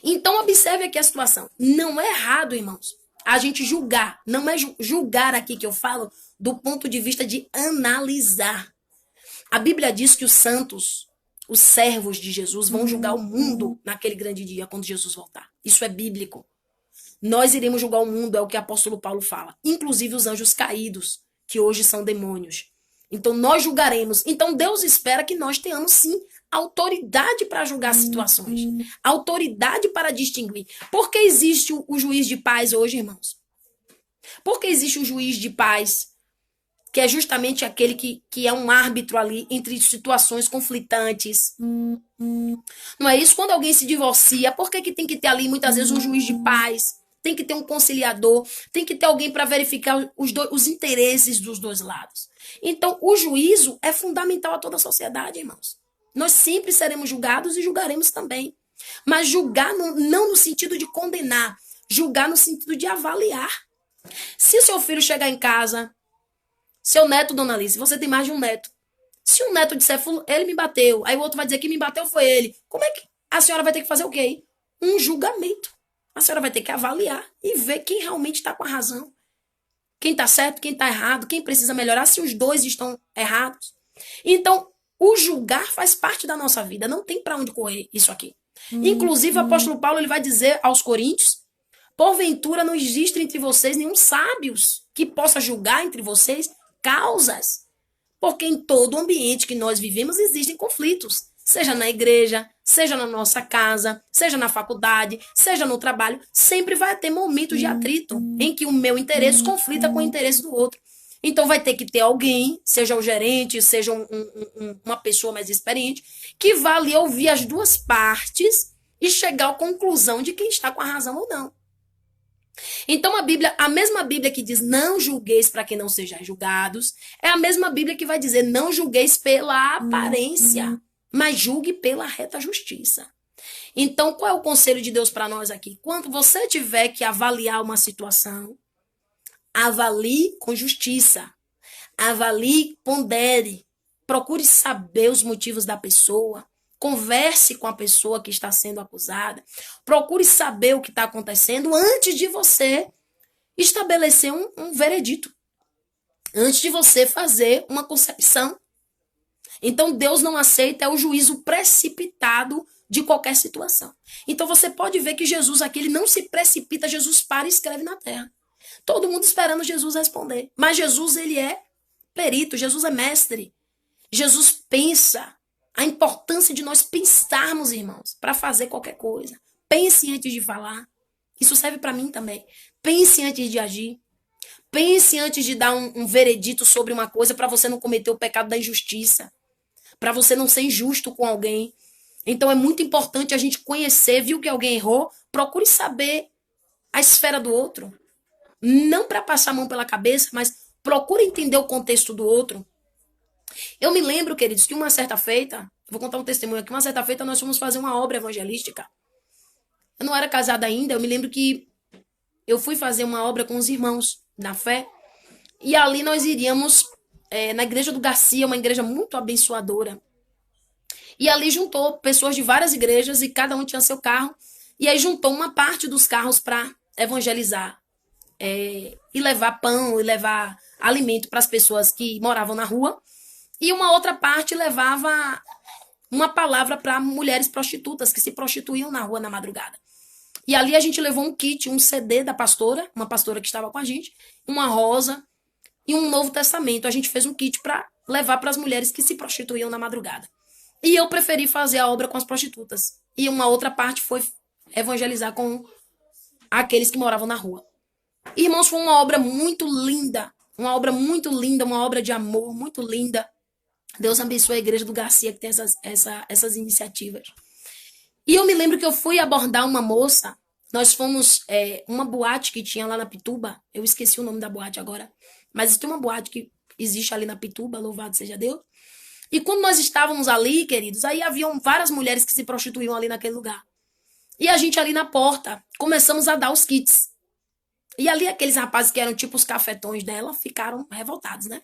Então, observe aqui a situação. Não é errado, irmãos, a gente julgar. Não é julgar aqui que eu falo do ponto de vista de analisar. A Bíblia diz que os santos, os servos de Jesus, vão julgar o mundo naquele grande dia, quando Jesus voltar. Isso é bíblico. Nós iremos julgar o mundo, é o que o apóstolo Paulo fala. Inclusive os anjos caídos, que hoje são demônios. Então nós julgaremos. Então Deus espera que nós tenhamos sim autoridade para julgar situações. Autoridade para distinguir. Por que existe o juiz de paz hoje, irmãos? Por que existe o juiz de paz? Que é justamente aquele que é um árbitro ali entre situações conflitantes. Não é isso? Quando alguém se divorcia, por que tem que ter ali muitas vezes um juiz de paz? Tem que ter um conciliador, tem que ter alguém para verificar os interesses dos dois lados. Então, o juízo é fundamental a toda a sociedade, irmãos. Nós sempre seremos julgados e julgaremos também. Mas julgar não no sentido de condenar, julgar no sentido de avaliar. Se seu filho chegar em casa, seu neto, dona Alice, você tem mais de um neto. Se um neto disser, ele me bateu, aí o outro vai dizer que me bateu foi ele. Como é que a senhora vai ter que fazer o quê? Um julgamento. A senhora vai ter que avaliar e ver quem realmente está com a razão. Quem está certo, quem está errado, quem precisa melhorar, se os dois estão errados. Então, o julgar faz parte da nossa vida. Não tem para onde correr isso aqui. Inclusive, o apóstolo Paulo ele vai dizer aos coríntios, porventura não existe entre vocês nenhum sábios que possa julgar entre vocês causas. Porque em todo ambiente que nós vivemos existem conflitos. Seja na igreja, seja na nossa casa, seja na faculdade, seja no trabalho, sempre vai ter momentos de atrito em que o meu interesse conflita com o interesse do outro. Então vai ter que ter alguém, seja o gerente, seja uma pessoa mais experiente, que vá ali ouvir as duas partes e chegar à conclusão de quem está com a razão ou não. Então a mesma Bíblia que diz não julgueis para que não sejais julgados, é a mesma Bíblia que vai dizer não julgueis pela aparência, mas julgue pela reta justiça. Então, qual é o conselho de Deus para nós aqui? Quando você tiver que avaliar uma situação, avalie com justiça. Avalie, pondere. Procure saber os motivos da pessoa. Converse com a pessoa que está sendo acusada. Procure saber o que está acontecendo antes de você estabelecer um veredito. Antes de você fazer uma concepção. Então, Deus não aceita o juízo precipitado de qualquer situação. Então, você pode ver que Jesus aqui ele não se precipita, Jesus para e escreve na terra. Todo mundo esperando Jesus responder. Mas Jesus, ele é perito, Jesus é mestre. Jesus pensa. A importância de nós pensarmos, irmãos, para fazer qualquer coisa. Pense antes de falar. Isso serve para mim também. Pense antes de agir. Pense antes de dar um veredito sobre uma coisa para você não cometer o pecado da injustiça. Para você não ser injusto com alguém. Então é muito importante a gente conhecer, viu que alguém errou, procure saber a esfera do outro. Não para passar a mão pela cabeça, mas procure entender o contexto do outro. Eu me lembro, queridos, que uma certa feita, vou contar um testemunho aqui, uma certa feita nós fomos fazer uma obra evangelística. Eu não era casada ainda, eu me lembro que eu fui fazer uma obra com os irmãos na fé, e ali nós iríamos na igreja do Garcia, uma igreja muito abençoadora. E ali juntou pessoas de várias igrejas e cada um tinha seu carro. E aí juntou uma parte dos carros para evangelizar e levar pão e levar alimento para as pessoas que moravam na rua. E uma outra parte levava uma palavra para mulheres prostitutas que se prostituíam na rua na madrugada. E ali a gente levou um kit, um CD da pastora, uma pastora que estava com a gente, uma rosa e um Novo Testamento. A gente fez um kit para levar para as mulheres que se prostituíam na madrugada. E eu preferi fazer a obra com as prostitutas. E uma outra parte foi evangelizar com aqueles que moravam na rua. Irmãos, foi uma obra muito linda, uma obra muito linda, uma obra de amor muito linda. Deus abençoe a igreja do Garcia que tem essas iniciativas. E eu me lembro que eu fui abordar uma moça. Nós fomos uma boate que tinha lá na Pituba. Eu esqueci o nome da boate agora. Mas tem uma boate que existe ali na Pituba, louvado seja Deus. E quando nós estávamos ali, queridos, aí haviam várias mulheres que se prostituíam ali naquele lugar. E a gente ali na porta, começamos a dar os kits. E ali aqueles rapazes que eram tipo os cafetões dela, ficaram revoltados, né?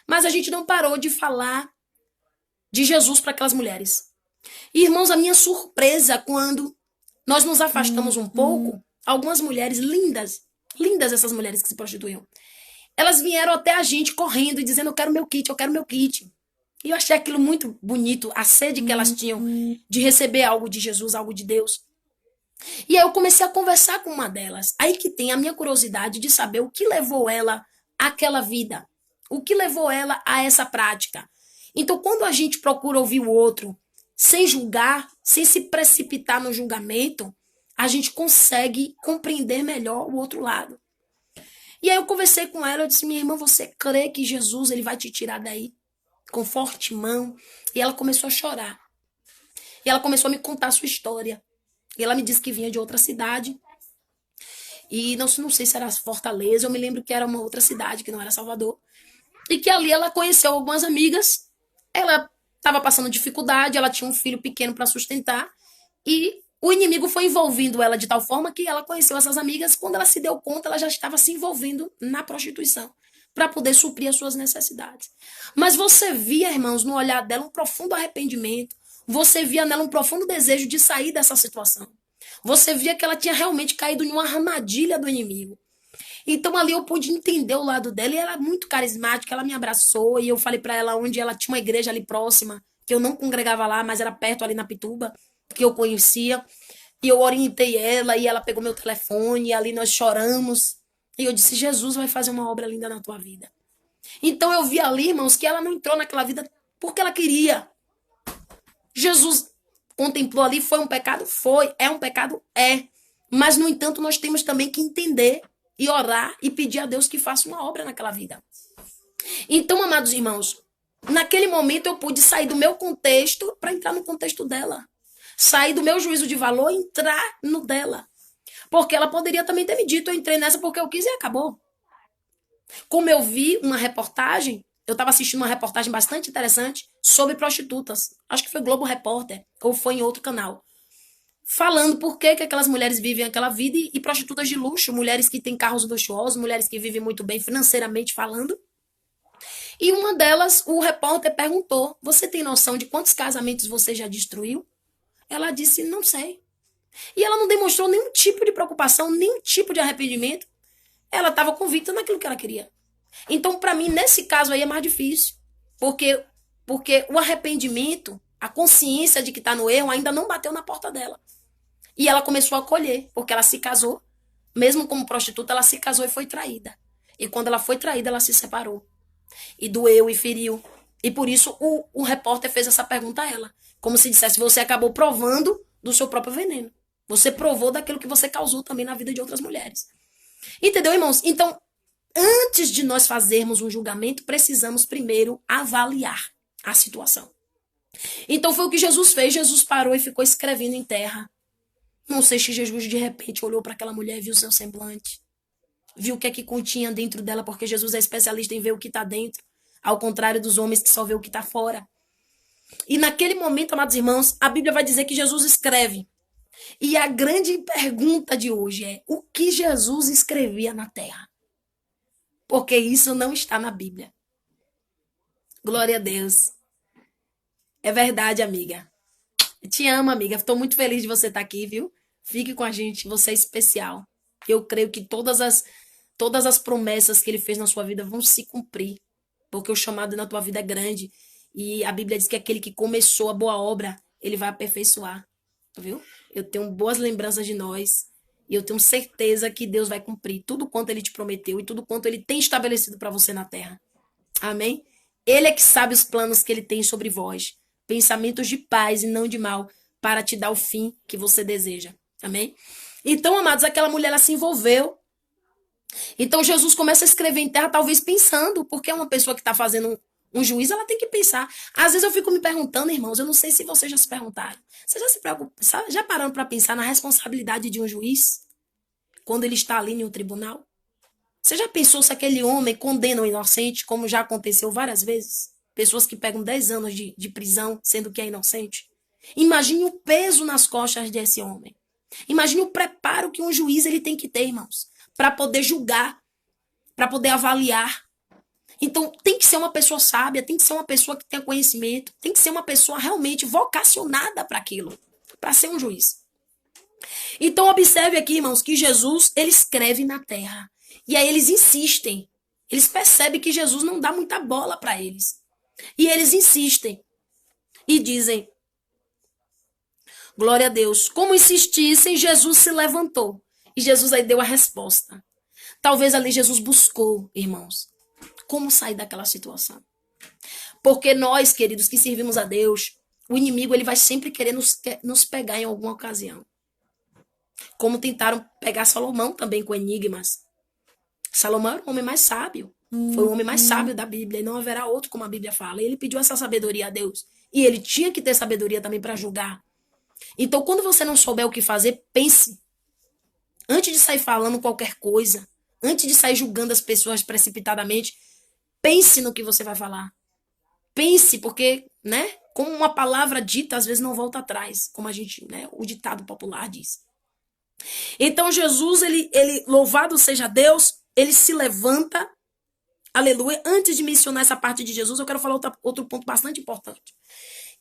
Mas a gente não parou de falar de Jesus para aquelas mulheres. E, irmãos, a minha surpresa quando nós nos afastamos um pouco, algumas mulheres lindas, lindas essas mulheres que se prostituíam, elas vieram até a gente correndo e dizendo, eu quero meu kit, eu quero meu kit. E eu achei aquilo muito bonito, a sede que elas tinham de receber algo de Jesus, algo de Deus. E aí eu comecei a conversar com uma delas. Aí que tem a minha curiosidade de saber o que levou ela àquela vida. O que levou ela a essa prática. Então, quando a gente procura ouvir o outro, sem julgar, sem se precipitar no julgamento, a gente consegue compreender melhor o outro lado. E aí eu conversei com ela, eu disse, minha irmã, você crê que Jesus ele vai te tirar daí? Com forte mão. E ela começou a chorar. E ela começou a me contar a sua história. E ela me disse que vinha de outra cidade. E não sei se era Fortaleza, eu me lembro que era uma outra cidade, que não era Salvador. E que ali ela conheceu algumas amigas. Ela estava passando dificuldade, ela tinha um filho pequeno para sustentar. E o inimigo foi envolvendo ela de tal forma que ela conheceu essas amigas. Quando ela se deu conta, ela já estava se envolvendo na prostituição para poder suprir as suas necessidades. Mas você via, irmãos, no olhar dela um profundo arrependimento. Você via nela um profundo desejo de sair dessa situação. Você via que ela tinha realmente caído em uma armadilha do inimigo. Então ali eu pude entender o lado dela e ela é muito carismática, ela me abraçou e eu falei para ela onde ela tinha uma igreja ali próxima, que eu não congregava lá, mas era perto ali na Pituba, que eu conhecia. E eu orientei ela e ela pegou meu telefone e ali nós choramos. E eu disse, Jesus vai fazer uma obra linda na tua vida. Então eu vi ali, irmãos, que ela não entrou naquela vida porque ela queria. Jesus contemplou ali, foi um pecado? Foi. É um pecado? É. Mas, no entanto, nós temos também que entender e orar e pedir a Deus que faça uma obra naquela vida. Então, amados irmãos, naquele momento eu pude sair do meu contexto para entrar no contexto dela. Sair do meu juízo de valor e entrar no dela. Porque ela poderia também ter me dito, eu entrei nessa porque eu quis e acabou. Como eu vi uma reportagem, eu estava assistindo uma reportagem bastante interessante sobre prostitutas. Acho que foi Globo Repórter, ou foi em outro canal. Falando por que aquelas mulheres vivem aquela vida e prostitutas de luxo, mulheres que têm carros luxuosos, mulheres que vivem muito bem financeiramente falando. E uma delas, o repórter perguntou, você tem noção de quantos casamentos você já destruiu? Ela disse, não sei. E ela não demonstrou nenhum tipo de preocupação, nenhum tipo de arrependimento. Ela estava convicta naquilo que ela queria. Então, para mim, nesse caso aí é mais difícil. Porque o arrependimento, a consciência de que está no erro, ainda não bateu na porta dela. E ela começou a colher, porque ela se casou. Mesmo como prostituta, ela se casou e foi traída. E quando ela foi traída, ela se separou. E doeu e feriu. E por isso o repórter fez essa pergunta a ela. Como se dissesse, você acabou provando do seu próprio veneno. Você provou daquilo que você causou também na vida de outras mulheres. Entendeu, irmãos? Então, antes de nós fazermos um julgamento, precisamos primeiro avaliar a situação. Então foi o que Jesus fez. Jesus parou e ficou escrevendo em terra. Não sei se Jesus de repente olhou para aquela mulher e viu seu semblante. Viu o que é que continha dentro dela, porque Jesus é especialista em ver o que está dentro. Ao contrário dos homens que só vê o que está fora. E naquele momento, amados irmãos, a Bíblia vai dizer que Jesus escreve. E a grande pergunta de hoje é, o que Jesus escrevia na terra? Porque isso não está na Bíblia. Glória a Deus. É verdade, amiga. Eu te amo, amiga. Estou muito feliz de você estar aqui, viu? Fique com a gente, você é especial. Eu creio que todas as promessas que ele fez na sua vida vão se cumprir, porque o chamado na tua vida é grande. E a Bíblia diz que aquele que começou a boa obra, ele vai aperfeiçoar, viu? Eu tenho boas lembranças de nós, e eu tenho certeza que Deus vai cumprir tudo quanto ele te prometeu e tudo quanto ele tem estabelecido para você na terra. Amém? Ele é que sabe os planos que ele tem sobre vós, pensamentos de paz e não de mal, para te dar o fim que você deseja. Amém? Então, amados, aquela mulher ela se envolveu. Então Jesus começa a escrever em terra, talvez pensando, porque uma pessoa que está fazendo um juízo, ela tem que pensar. Às vezes eu fico me perguntando, irmãos, eu não sei se vocês já se perguntaram. Vocês já se preocupam, já pararam para pensar na responsabilidade de um juiz quando ele está ali em um tribunal? Você já pensou se aquele homem condena um inocente, como já aconteceu várias vezes? Pessoas que pegam 10 anos de prisão, sendo que é inocente. Imagine o peso nas costas desse homem. Imagine o preparo que um juiz ele tem que ter, irmãos, para poder julgar, para poder avaliar. Então, tem que ser uma pessoa sábia, tem que ser uma pessoa que tenha conhecimento, tem que ser uma pessoa realmente vocacionada para aquilo, para ser um juiz. Então, observe aqui, irmãos, que Jesus, ele escreve na terra. E aí eles insistem. Eles percebem que Jesus não dá muita bola para eles. E eles insistem. E dizem, glória a Deus. Como insistissem, Jesus se levantou. E Jesus aí deu a resposta. Talvez ali Jesus buscou, irmãos, como sair daquela situação. Porque nós, queridos, que servimos a Deus, o inimigo ele vai sempre querer nos pegar em alguma ocasião. Como tentaram pegar Salomão também com enigmas. Salomão era o homem mais sábio. Foi o homem mais sábio da Bíblia. E não haverá outro, como a Bíblia fala. E ele pediu essa sabedoria a Deus. E ele tinha que ter sabedoria também para julgar. Então, quando você não souber o que fazer, pense. Antes de sair falando qualquer coisa, antes de sair julgando as pessoas precipitadamente, pense no que você vai falar. Pense, porque, né? Como uma palavra dita, às vezes não volta atrás. Como a gente, né? O ditado popular diz. Então, Jesus, ele louvado seja Deus, ele se levanta, aleluia. Antes de mencionar essa parte de Jesus, eu quero falar outro ponto bastante importante.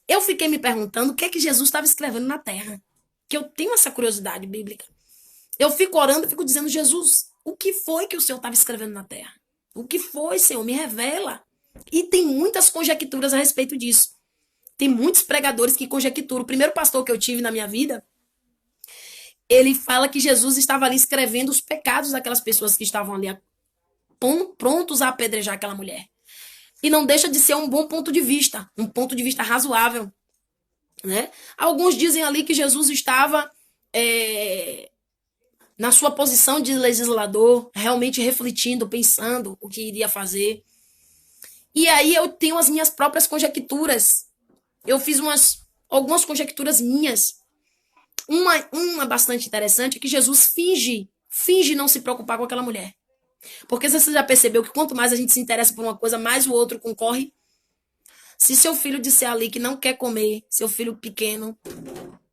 Eu fiquei me perguntando o que é que Jesus estava escrevendo na terra. Que eu tenho essa curiosidade bíblica. Eu fico orando, fico dizendo, Jesus, o que foi que o Senhor estava escrevendo na terra? O que foi, Senhor? Me revela. E tem muitas conjecturas a respeito disso. Tem muitos pregadores que conjecturam. O primeiro pastor que eu tive na minha vida, ele fala que Jesus estava ali escrevendo os pecados daquelas pessoas que estavam ali prontos a apedrejar aquela mulher. E não deixa de ser um bom ponto de vista, um ponto de vista razoável, né? Alguns dizem ali que Jesus estava na sua posição de legislador, realmente refletindo, pensando o que iria fazer. E aí eu tenho as minhas próprias conjecturas. Eu fiz algumas conjecturas minhas. Uma bastante interessante é que Jesus finge não se preocupar com aquela mulher. Porque você já percebeu que quanto mais a gente se interessa por uma coisa, mais o outro concorre? Se seu filho disser ali que não quer comer, seu filho pequeno,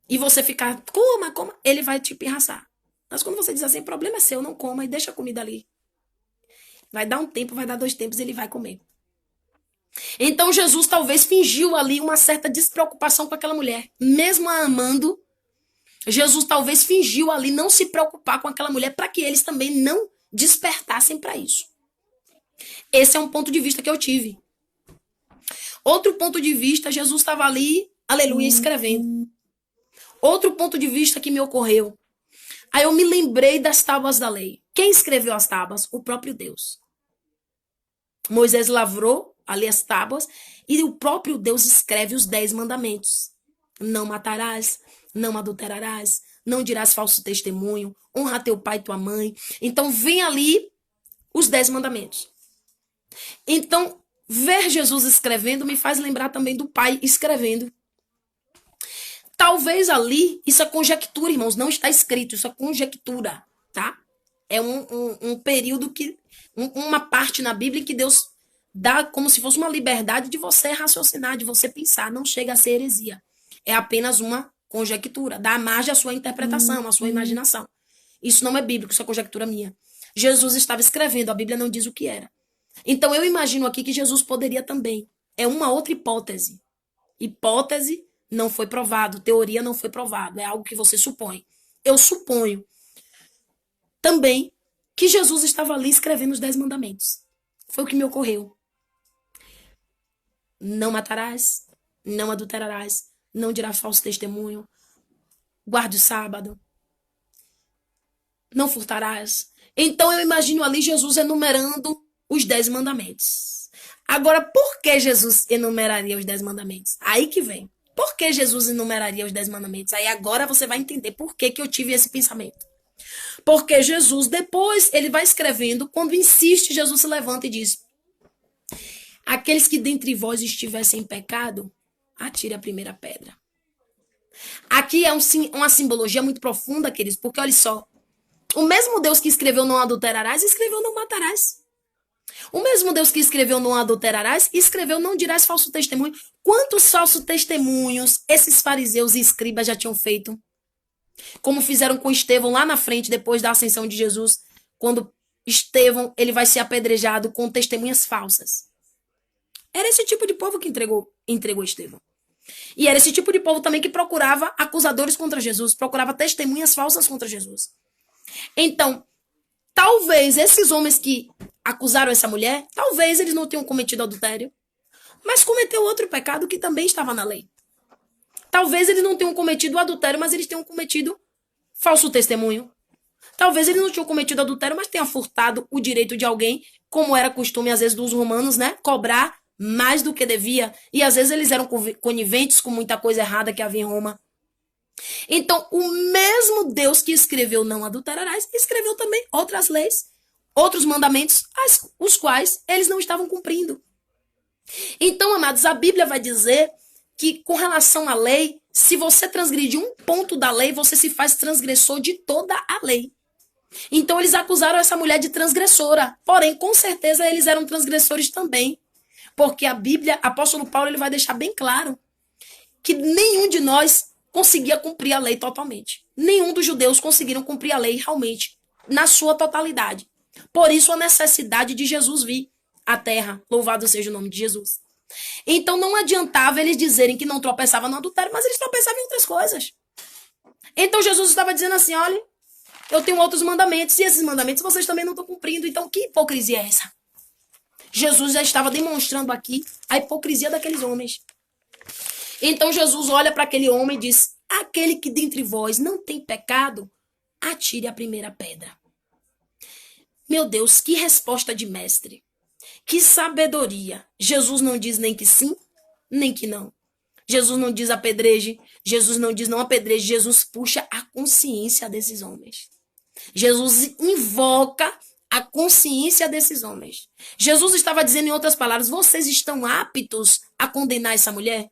e você ficar, coma, ele vai te pirraçar. Mas quando você diz assim, o problema é seu, não coma e deixa a comida ali. Vai dar um tempo, vai dar 2 tempos, ele vai comer. Então Jesus talvez fingiu ali uma certa despreocupação com aquela mulher. Mesmo a amando, Jesus talvez fingiu ali não se preocupar com aquela mulher para que eles também não despertassem para isso. Esse é um ponto de vista que eu tive. Outro ponto de vista, Jesus estava ali, aleluia, escrevendo. Outro ponto de vista que me ocorreu. Aí eu me lembrei das tábuas da lei. Quem escreveu as tábuas? O próprio Deus. Moisés lavrou ali as tábuas e o próprio Deus escreve os 10 mandamentos. Não matarás, não adulterarás, não dirás falso testemunho, honra teu pai e tua mãe. Então vem ali os 10 mandamentos. Então, ver Jesus escrevendo me faz lembrar também do pai escrevendo. Talvez ali, isso é conjectura, irmãos, não está escrito, isso é conjectura, tá? É um período que, uma parte na Bíblia que Deus dá como se fosse uma liberdade de você raciocinar, de você pensar, não chega a ser heresia. É apenas uma conjectura, dá margem à sua interpretação, à sua imaginação. Isso não é bíblico, isso é conjectura minha. Jesus estava escrevendo, a Bíblia não diz o que era. Então eu imagino aqui que Jesus poderia também. É uma outra hipótese. Hipótese não foi provado, teoria não foi provado, é algo que você supõe. eu suponho também que Jesus estava ali escrevendo os 10 mandamentos. Foi o que me ocorreu. Não matarás, não adulterarás, não dirás falso testemunho, guarde o sábado, não furtarás. Então eu imagino ali Jesus enumerando os 10 mandamentos. Agora, por que Jesus enumeraria os 10 mandamentos? Aí que vem. Por que Jesus enumeraria os 10 mandamentos? Aí agora você vai entender por que eu tive esse pensamento. Porque Jesus, depois, ele vai escrevendo, quando insiste, Jesus se levanta e diz: aqueles que dentre vós estivessem em pecado, atire a primeira pedra. Aqui é uma simbologia muito profunda, queridos, porque olha só, o mesmo Deus que escreveu não adulterarás, escreveu não matarás. O mesmo Deus que escreveu não adulterarás, escreveu não dirás falso testemunho. Quantos falsos testemunhos esses fariseus e escribas já tinham feito? Como fizeram com Estevão lá na frente, depois da ascensão de Jesus, quando Estevão ele vai ser apedrejado com testemunhas falsas. Era esse tipo de povo que entregou Estevão. E era esse tipo de povo também que procurava acusadores contra Jesus, procurava testemunhas falsas contra Jesus. Então, talvez esses homens que acusaram essa mulher, talvez eles não tenham cometido adultério, mas cometeu outro pecado que também estava na lei. Talvez eles não tenham cometido adultério, mas eles tenham cometido falso testemunho. Talvez eles não tenham cometido adultério, mas tenham furtado o direito de alguém, como era costume às vezes dos romanos, né? Cobrar mais do que devia. E às vezes eles eram coniventes com muita coisa errada que havia em Roma. Então, o mesmo Deus que escreveu não adulterarás, escreveu também outras leis, outros mandamentos, os quais eles não estavam cumprindo. Então, amados, a Bíblia vai dizer que com relação à lei, se você transgredir um ponto da lei, você se faz transgressor de toda a lei. Então, eles acusaram essa mulher de transgressora. Porém, com certeza, eles eram transgressores também. Porque a Bíblia, apóstolo Paulo, ele vai deixar bem claro que nenhum de nós conseguia cumprir a lei totalmente. Nenhum dos judeus conseguiram cumprir a lei realmente, na sua totalidade. Por isso, a necessidade de Jesus vir à terra. Louvado seja o nome de Jesus. Então não adiantava eles dizerem que não tropeçavam no adultério, mas eles tropeçavam em outras coisas. Então Jesus estava dizendo assim: olha, eu tenho outros mandamentos, e esses mandamentos vocês também não estão cumprindo. Então que hipocrisia é essa? Jesus já estava demonstrando aqui a hipocrisia daqueles homens. Então Jesus olha para aquele homem e diz: aquele que dentre vós não tem pecado, atire a primeira pedra. Meu Deus, que resposta de mestre. Que sabedoria. Jesus não diz nem que sim, nem que não. Jesus não diz apedreje. Jesus não diz não apedreje. Jesus puxa a consciência desses homens. Jesus invoca a consciência desses homens. Jesus estava dizendo, em outras palavras: vocês estão aptos a condenar essa mulher?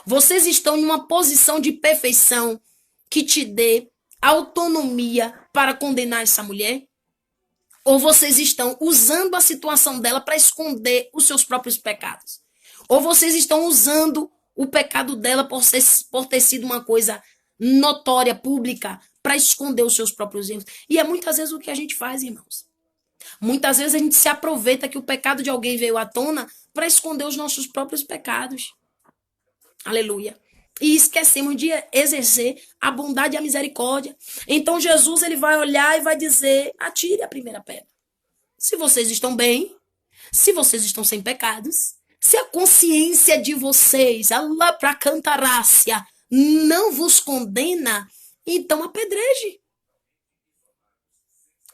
Vocês estão em uma posição de perfeição que te dê autonomia para condenar essa mulher? Ou vocês estão usando a situação dela para esconder os seus próprios pecados? Ou vocês estão usando o pecado dela por ter sido uma coisa notória, pública, para esconder os seus próprios erros? E é muitas vezes o que a gente faz, irmãos. Muitas vezes a gente se aproveita que o pecado de alguém veio à tona para esconder os nossos próprios pecados. Aleluia. E esquecemos de exercer a bondade e a misericórdia. Então Jesus ele vai olhar e vai dizer: atire a primeira pedra. Se vocês estão bem, se vocês estão sem pecados, se a consciência de vocês, Allah pra cantarácia, não vos condena, então apedreje.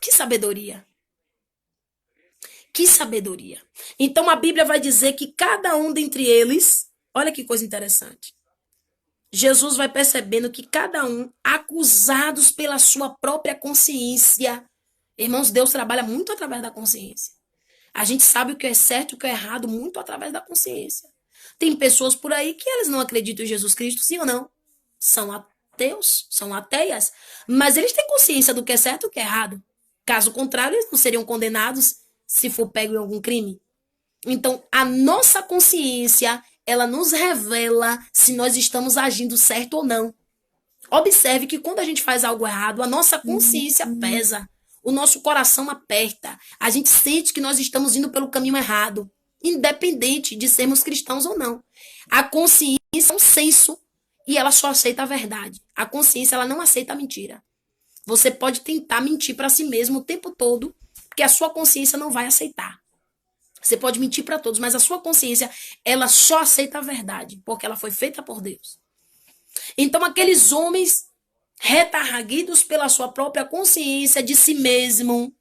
Que sabedoria. Que sabedoria. Então a Bíblia vai dizer que cada um dentre eles, olha que coisa interessante. Jesus vai percebendo que cada um, acusados pela sua própria consciência. Irmãos, Deus trabalha muito através da consciência. A gente sabe o que é certo e o que é errado muito através da consciência. Tem pessoas por aí que elas não acreditam em Jesus Cristo, sim ou não? São ateus, são ateias, mas eles têm consciência do que é certo e o que é errado. Caso contrário, eles não seriam condenados se for pego em algum crime. Então, a nossa consciência, ela nos revela se nós estamos agindo certo ou não. Observe que quando a gente faz algo errado, a nossa consciência pesa. O nosso coração aperta. A gente sente que nós estamos indo pelo caminho errado. Independente de sermos cristãos ou não. A consciência é um senso e ela só aceita a verdade. A consciência ela não aceita a mentira. Você pode tentar mentir para si mesmo o tempo todo, porque a sua consciência não vai aceitar. Você pode mentir para todos, mas a sua consciência, ela só aceita a verdade, porque ela foi feita por Deus. Então, aqueles homens retarguidos pela sua própria consciência de si mesmo.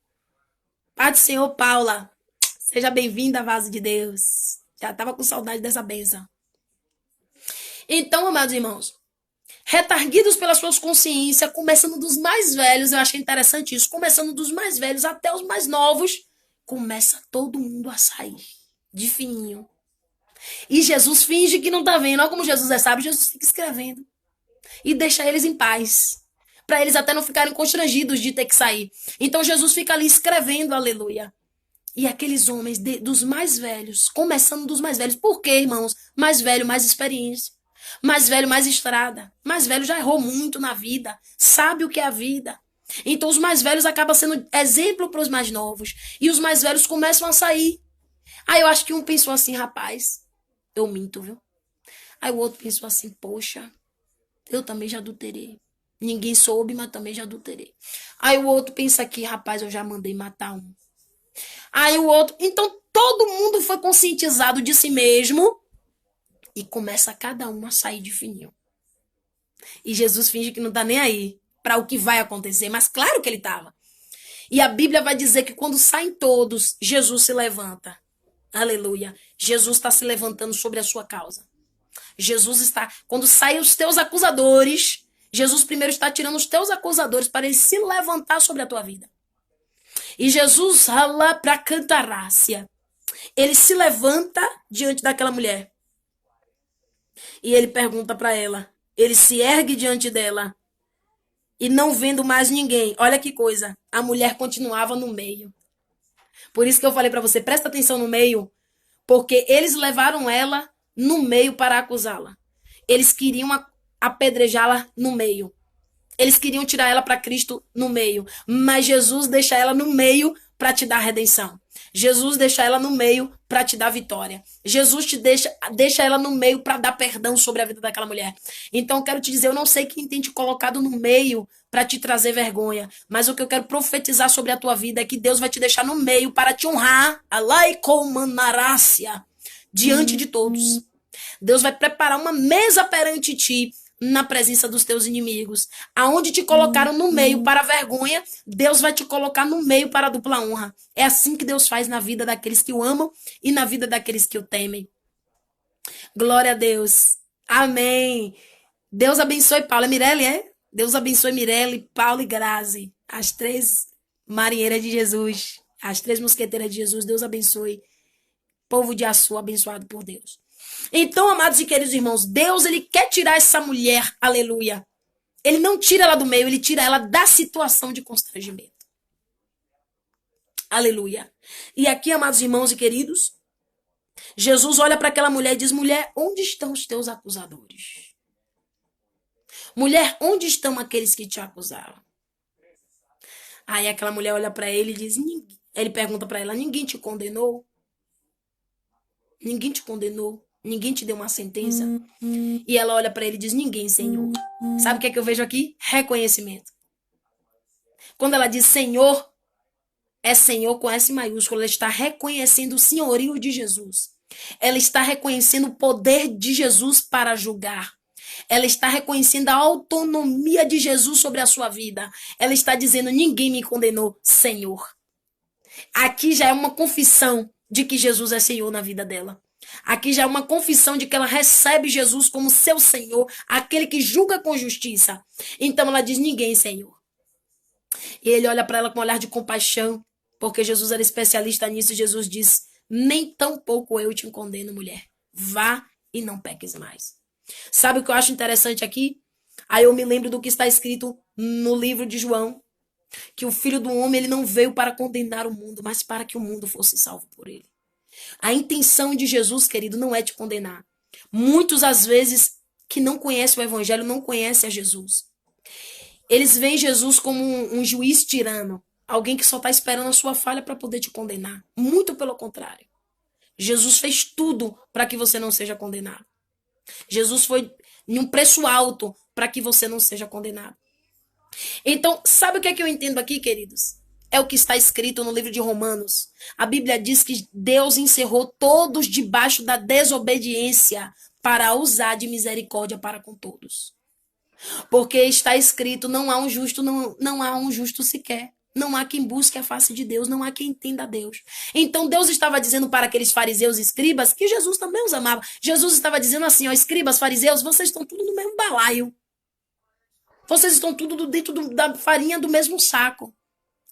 Pai do Senhor, Paula, seja bem-vinda, vaso de Deus. Já estava com saudade dessa bênção. Então, amados irmãos, retarguidos pelas suas consciências, começando dos mais velhos, eu achei interessante isso, começando dos mais velhos até os mais novos, começa todo mundo a sair de fininho. E Jesus finge que não está vendo. Olha como Jesus é sábio, Jesus fica escrevendo. E deixa eles em paz. Para eles até não ficarem constrangidos de ter que sair. Então Jesus fica ali escrevendo, aleluia. E aqueles homens dos mais velhos, começando dos mais velhos. Por quê, irmãos? Mais velho, mais experiência. Mais velho, mais estrada. Mais velho já errou muito na vida. Sabe o que é a vida. Então os mais velhos acabam sendo exemplo para os mais novos. E os mais velhos começam a sair. Aí eu acho que um pensou assim, rapaz, eu minto, viu? Aí o outro pensou assim, poxa, eu também já adulterei. Ninguém soube, mas também já adulterei. Aí o outro pensa aqui, rapaz, eu já mandei matar um. Aí o outro... Então todo mundo foi conscientizado de si mesmo e começa cada um a sair de fininho. E Jesus finge que não tá nem aí para o que vai acontecer, mas claro que ele tava. E a Bíblia vai dizer que quando saem todos, Jesus se levanta. Aleluia. Jesus está se levantando sobre a sua causa. Jesus está... Quando saem os teus acusadores, Jesus primeiro está tirando os teus acusadores para ele se levantar sobre a tua vida. E Jesus rala para cantarácia. Ele se levanta diante daquela mulher. E ele pergunta para ela. Ele se ergue diante dela. E não vendo mais ninguém. Olha que coisa. A mulher continuava no meio. Por isso que eu falei para você, presta atenção no meio. Porque eles levaram ela no meio para acusá-la. Eles queriam apedrejá-la no meio. Eles queriam tirar ela para Cristo no meio. Mas Jesus deixa ela no meio para te dar redenção. Jesus deixa ela no meio para te dar vitória. Jesus te deixa ela no meio para dar perdão sobre a vida daquela mulher. Então eu quero te dizer, eu não sei quem tem te colocado no meio para te trazer vergonha, mas o que eu quero profetizar sobre a tua vida é que Deus vai te deixar no meio para te honrar. Alaikomanácia, diante de todos. Deus vai preparar uma mesa perante ti na presença dos teus inimigos. Aonde te colocaram no meio para a vergonha, Deus vai te colocar no meio para a dupla honra. É assim que Deus faz na vida daqueles que o amam e na vida daqueles que o temem. Glória a Deus. Amém. Deus abençoe Paulo. É Mirelle, é? Deus abençoe Mirelle, Paulo e Grazi. As 3 marinheiras de Jesus. As 3 mosqueteiras de Jesus. Deus abençoe. Povo de Açu, abençoado por Deus. Então, amados e queridos irmãos, Deus, ele quer tirar essa mulher, aleluia. Ele não tira ela do meio, ele tira ela da situação de constrangimento. Aleluia. E aqui, amados irmãos e queridos, Jesus olha para aquela mulher e diz, mulher, onde estão os teus acusadores? Mulher, onde estão aqueles que te acusaram? Aí aquela mulher olha para ele e diz, ele pergunta para ela, ninguém te condenou? Ninguém te condenou? Ninguém te deu uma sentença? E ela olha para ele e diz, ninguém, Senhor. Sabe o que é que eu vejo aqui? Reconhecimento. Quando ela diz Senhor, é Senhor com S maiúsculo. Ela está reconhecendo o senhorio de Jesus. Ela está reconhecendo o poder de Jesus para julgar. Ela está reconhecendo a autonomia de Jesus sobre a sua vida. Ela está dizendo, ninguém me condenou, Senhor. Aqui já é uma confissão de que Jesus é Senhor na vida dela. Aqui já é uma confissão de que ela recebe Jesus como seu Senhor, aquele que julga com justiça. Então ela diz, ninguém, Senhor. E ele olha para ela com um olhar de compaixão, porque Jesus era especialista nisso. Jesus diz, nem tão pouco eu te condeno, mulher. Vá e não peques mais. Sabe o que eu acho interessante aqui? Aí eu me lembro do que está escrito no livro de João, que o Filho do Homem ele não veio para condenar o mundo, mas para que o mundo fosse salvo por ele. A intenção de Jesus, querido, não é te condenar. Muitos, às vezes, que não conhecem o Evangelho, não conhecem a Jesus. Eles veem Jesus como um juiz tirano, alguém que só está esperando a sua falha para poder te condenar. Muito pelo contrário. Jesus fez tudo para que você não seja condenado. Jesus foi em um preço alto para que você não seja condenado. Então, sabe o que é que eu entendo aqui, queridos? É o que está escrito no livro de Romanos. A Bíblia diz que Deus encerrou todos debaixo da desobediência para usar de misericórdia para com todos. Porque está escrito, não há um justo, não há um justo sequer. Não há quem busque a face de Deus, não há quem entenda a Deus. Então Deus estava dizendo para aqueles fariseus e escribas que Jesus também os amava. Jesus estava dizendo assim, ó, escribas, fariseus, vocês estão tudo no mesmo balaio. Vocês estão tudo dentro da farinha do mesmo saco.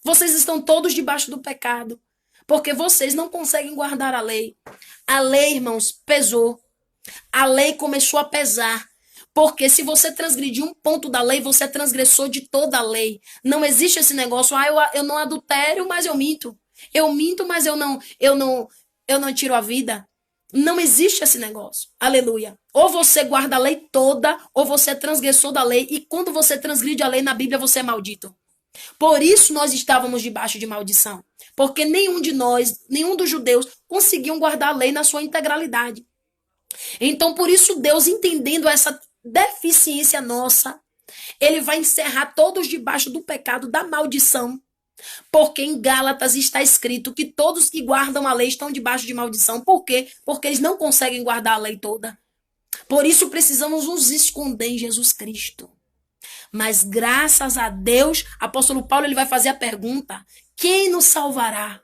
Vocês estão todos debaixo do pecado. Porque vocês não conseguem guardar a lei. A lei, irmãos, pesou. A lei começou a pesar. Porque se você transgredir um ponto da lei, você é transgressor de toda a lei. Não existe esse negócio, eu não adultério, mas eu minto. Eu minto, mas eu não tiro a vida. Não existe esse negócio. Aleluia. Ou você guarda a lei toda, ou você é transgressor da lei. E quando você transgride a lei na Bíblia, você é maldito. Por isso nós estávamos debaixo de maldição. Porque nenhum de nós, nenhum dos judeus, conseguiam guardar a lei na sua integralidade. Então, por isso, Deus, entendendo essa deficiência nossa, ele vai encerrar todos debaixo do pecado, da maldição. Porque em Gálatas está escrito que todos que guardam a lei estão debaixo de maldição. Por quê? Porque eles não conseguem guardar a lei toda. Por isso precisamos nos esconder em Jesus Cristo. Mas graças a Deus, apóstolo Paulo ele vai fazer a pergunta: quem nos salvará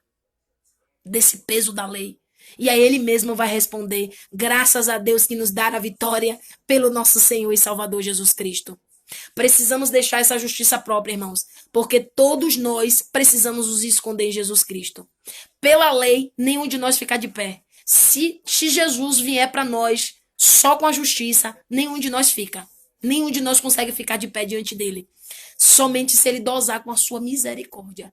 desse peso da lei? E aí ele mesmo vai responder: graças a Deus que nos dá a vitória pelo nosso Senhor e Salvador Jesus Cristo. Precisamos deixar essa justiça própria, irmãos, porque todos nós precisamos nos esconder em Jesus Cristo. Pela lei, nenhum de nós fica de pé. Se Jesus vier para nós só com a justiça, nenhum de nós fica. Nenhum de nós consegue ficar de pé diante dele. Somente se ele dosar com a sua misericórdia.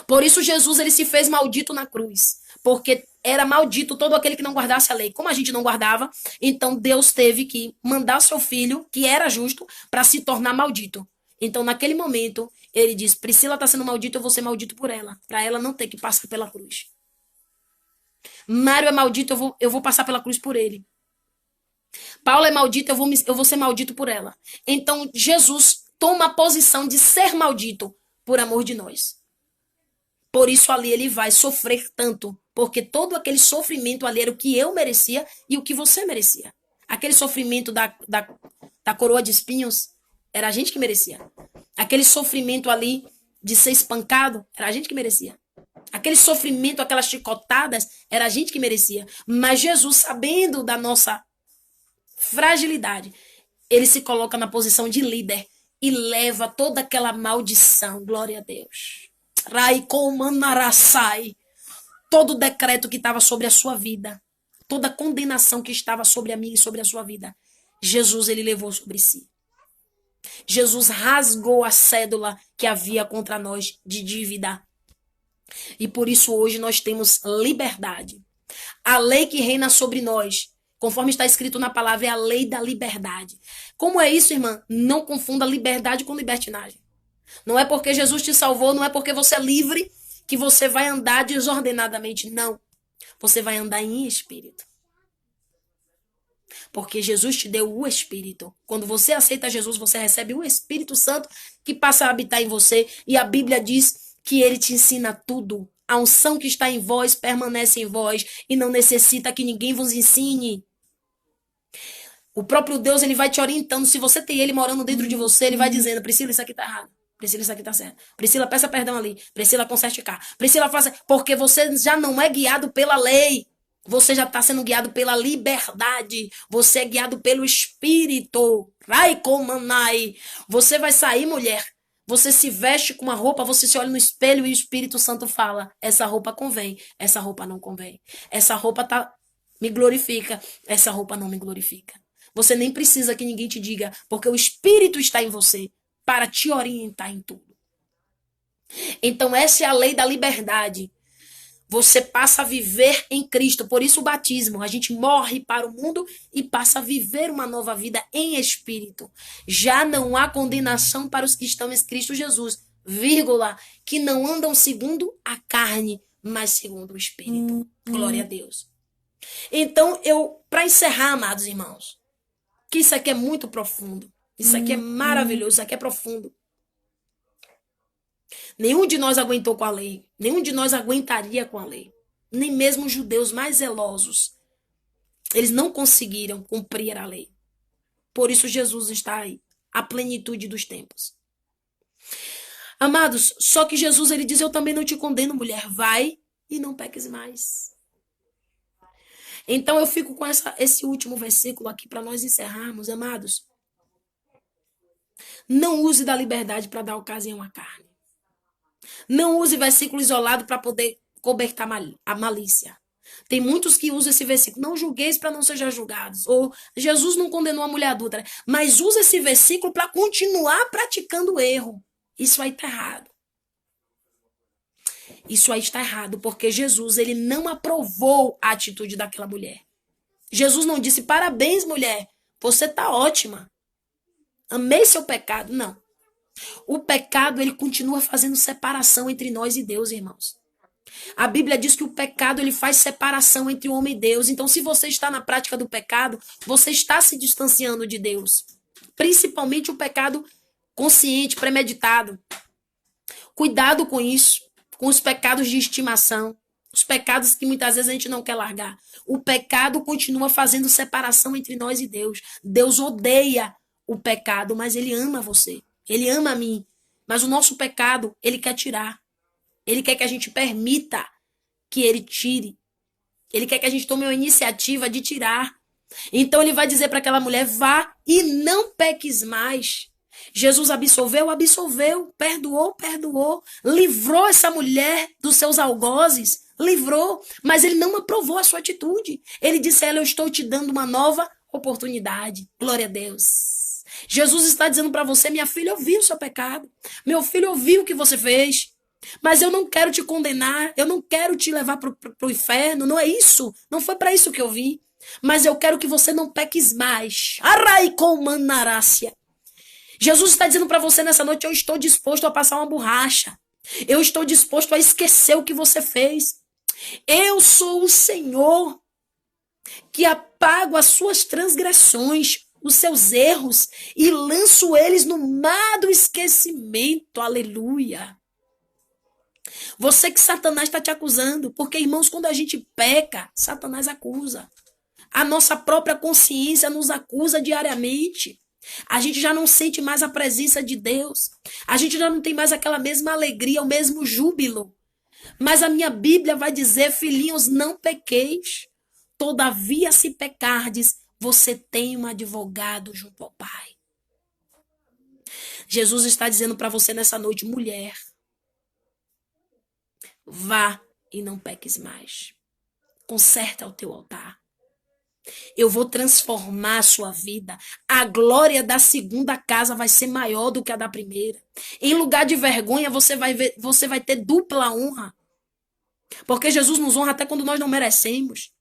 Por isso Jesus ele se fez maldito na cruz, porque era maldito todo aquele que não guardasse a lei. Como a gente não guardava, então Deus teve que mandar seu filho, que era justo, para se tornar maldito. Então naquele momento ele diz: Priscila está sendo maldita, eu vou ser maldito por ela, para ela não ter que passar pela cruz. Mário é maldito, eu vou passar pela cruz por ele. Paulo é maldito, eu vou ser maldito por ela. Então Jesus toma a posição de ser maldito por amor de nós. Por isso ali ele vai sofrer tanto, porque todo aquele sofrimento ali era o que eu merecia e o que você merecia. Aquele sofrimento da coroa de espinhos era a gente que merecia. Aquele sofrimento ali de ser espancado era a gente que merecia. Aquele sofrimento, aquelas chicotadas, era a gente que merecia. Mas Jesus, sabendo da nossa fragilidade, ele se coloca na posição de líder e leva toda aquela maldição. Glória a Deus. Todo o decreto que estava sobre a sua vida, toda a condenação que estava sobre a minha e sobre a sua vida, Jesus ele levou sobre si. Jesus rasgou a cédula que havia contra nós de dívida. E por isso hoje nós temos liberdade. A lei que reina sobre nós, conforme está escrito na palavra, é a lei da liberdade. Como é isso, irmã? Não confunda liberdade com libertinagem. Não é porque Jesus te salvou, não é porque você é livre que você vai andar desordenadamente. Não. Você vai andar em espírito. Porque Jesus te deu o Espírito. Quando você aceita Jesus, você recebe o Espírito Santo que passa a habitar em você. E a Bíblia diz que ele te ensina tudo. A unção que está em vós permanece em vós e não necessita que ninguém vos ensine. O próprio Deus ele vai te orientando. Se você tem ele morando dentro de você, ele vai dizendo: Priscila, isso aqui está errado. Priscila, isso aqui está certo. Priscila, peça perdão ali. Priscila, conserte cá. Priscila, faça... Porque você já não é guiado pela lei. Você já está sendo guiado pela liberdade. Você é guiado pelo Espírito. Raicomanai. Você vai sair, mulher. Você se veste com uma roupa, você se olha no espelho e o Espírito Santo fala: essa roupa convém, essa roupa não convém. Essa roupa me glorifica, essa roupa não me glorifica. Você nem precisa que ninguém te diga, porque o Espírito está em você para te orientar em tudo. Então essa é a lei da liberdade. Você passa a viver em Cristo. Por isso o batismo. A gente morre para o mundo e passa a viver uma nova vida em Espírito. Já não há condenação para os que estão em Cristo Jesus. Vírgula. Que não andam segundo a carne, mas segundo o Espírito. Glória a Deus. Então, para encerrar, amados irmãos, que isso aqui é muito profundo. Isso aqui é maravilhoso. Isso aqui é profundo. Nenhum de nós aguentou com a lei. Nenhum de nós aguentaria com a lei. Nem mesmo os judeus mais zelosos. Eles não conseguiram cumprir a lei. Por isso Jesus está aí. A plenitude dos tempos. Amados, só que Jesus ele diz, eu também não te condeno, mulher. Vai e não peques mais. Então eu fico com esse último versículo aqui para nós encerrarmos, amados. Não use da liberdade para dar ocasião à carne. Não use versículo isolado para poder cobertar a malícia. Tem muitos que usam esse versículo. Não julgueis para não sejam julgados. Ou Jesus não condenou a mulher adúltera. Mas usa esse versículo para continuar praticando o erro. Isso aí está errado. Isso aí está errado, porque Jesus ele não aprovou a atitude daquela mulher. Jesus não disse, parabéns, mulher, você está ótima. Amei seu pecado. Não. O pecado, ele continua fazendo separação entre nós e Deus, irmãos. A Bíblia diz que o pecado, ele faz separação entre o homem e Deus. Então, se você está na prática do pecado, você está se distanciando de Deus. Principalmente o pecado consciente, premeditado. Cuidado com isso, com os pecados de estimação. Os pecados que muitas vezes a gente não quer largar. O pecado continua fazendo separação entre nós e Deus. Deus odeia o pecado, mas ele ama você. Ele ama a mim. Mas o nosso pecado, ele quer tirar. Ele quer que a gente permita que ele tire. Ele quer que a gente tome uma iniciativa de tirar. Então ele vai dizer para aquela mulher, vá e não peques mais. Jesus absolveu, absolveu. Perdoou, perdoou. Livrou essa mulher dos seus algozes. Livrou. Mas ele não aprovou a sua atitude. Ele disse a ela, eu estou te dando uma nova oportunidade. Glória a Deus. Jesus está dizendo para você, minha filha, eu vi o seu pecado. Meu filho, eu vi o que você fez. Mas eu não quero te condenar. Eu não quero te levar para o inferno. Não é isso. Não foi para isso que eu vim. Mas eu quero que você não peques mais. Arraicomanarácia. Jesus está dizendo para você nessa noite, eu estou disposto a passar uma borracha. Eu estou disposto a esquecer o que você fez. Eu sou o Senhor que apago as suas transgressões, os seus erros e lanço eles no mar do esquecimento. Aleluia. Você que Satanás está te acusando, porque, irmãos, quando a gente peca, Satanás acusa. A nossa própria consciência nos acusa diariamente. A gente já não sente mais a presença de Deus. A gente já não tem mais aquela mesma alegria, o mesmo júbilo. Mas a minha Bíblia vai dizer, filhinhos, não pequeis. Todavia, se pecardes, você tem um advogado junto ao Pai. Jesus está dizendo para você nessa noite, mulher, vá e não peques mais. Conserta o teu altar. Eu vou transformar a sua vida. A glória da segunda casa vai ser maior do que a da primeira. Em lugar de vergonha, você vai ter dupla honra. Porque Jesus nos honra até quando nós não merecemos.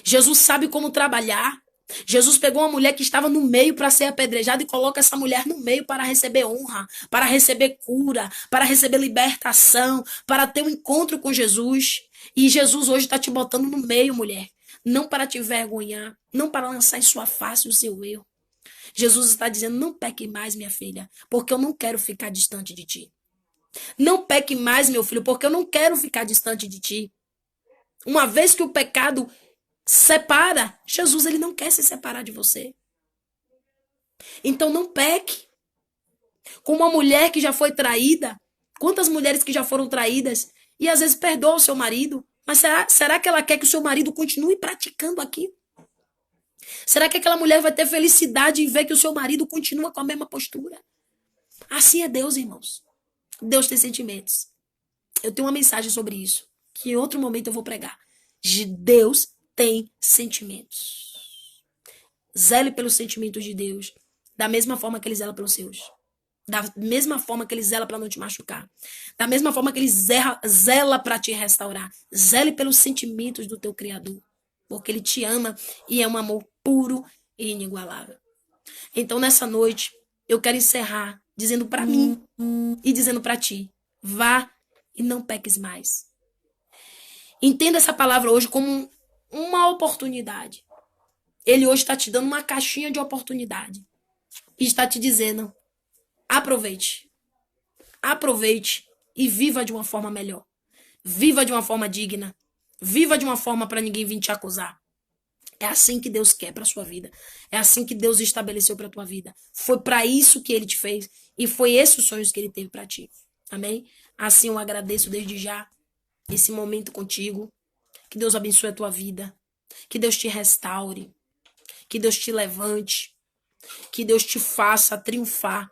Jesus sabe como trabalhar. Jesus pegou uma mulher que estava no meio para ser apedrejada e coloca essa mulher no meio para receber honra, para receber cura, para receber libertação, para ter um encontro com Jesus. E Jesus hoje está te botando no meio, mulher. Não para te envergonhar, não para lançar em sua face o seu erro. Jesus está dizendo, não peque mais, minha filha, porque eu não quero ficar distante de ti. Não peque mais, meu filho, porque eu não quero ficar distante de ti. Uma vez que o pecado separa, Jesus ele não quer se separar de você. Então não peque. Com uma mulher que já foi traída, quantas mulheres que já foram traídas e às vezes perdoa o seu marido, mas será que ela quer que o seu marido continue praticando aquilo? Será que aquela mulher vai ter felicidade em ver que o seu marido continua com a mesma postura? Assim é Deus, irmãos. Deus tem sentimentos. Eu tenho uma mensagem sobre isso, que em outro momento eu vou pregar. Deus tem sentimentos. Zele pelos sentimentos de Deus, da mesma forma que ele zela pelos seus. Da mesma forma que ele zela para não te machucar. Da mesma forma que ele zela para te restaurar. Zele pelos sentimentos do teu Criador. Porque ele te ama e é um amor puro e inigualável. Então, nessa noite, eu quero encerrar dizendo para mim e dizendo para ti. Vá e não peques mais. Entenda essa palavra hoje como uma oportunidade. Ele hoje está te dando uma caixinha de oportunidade. E está te dizendo, aproveite. Aproveite e viva de uma forma melhor. Viva de uma forma digna. Viva de uma forma para ninguém vir te acusar. É assim que Deus quer para sua vida. É assim que Deus estabeleceu para tua vida. Foi para isso que ele te fez e foi esses os sonhos que ele teve para ti. Amém? Assim eu agradeço desde já esse momento contigo. Que Deus abençoe a tua vida. Que Deus te restaure. Que Deus te levante. Que Deus te faça triunfar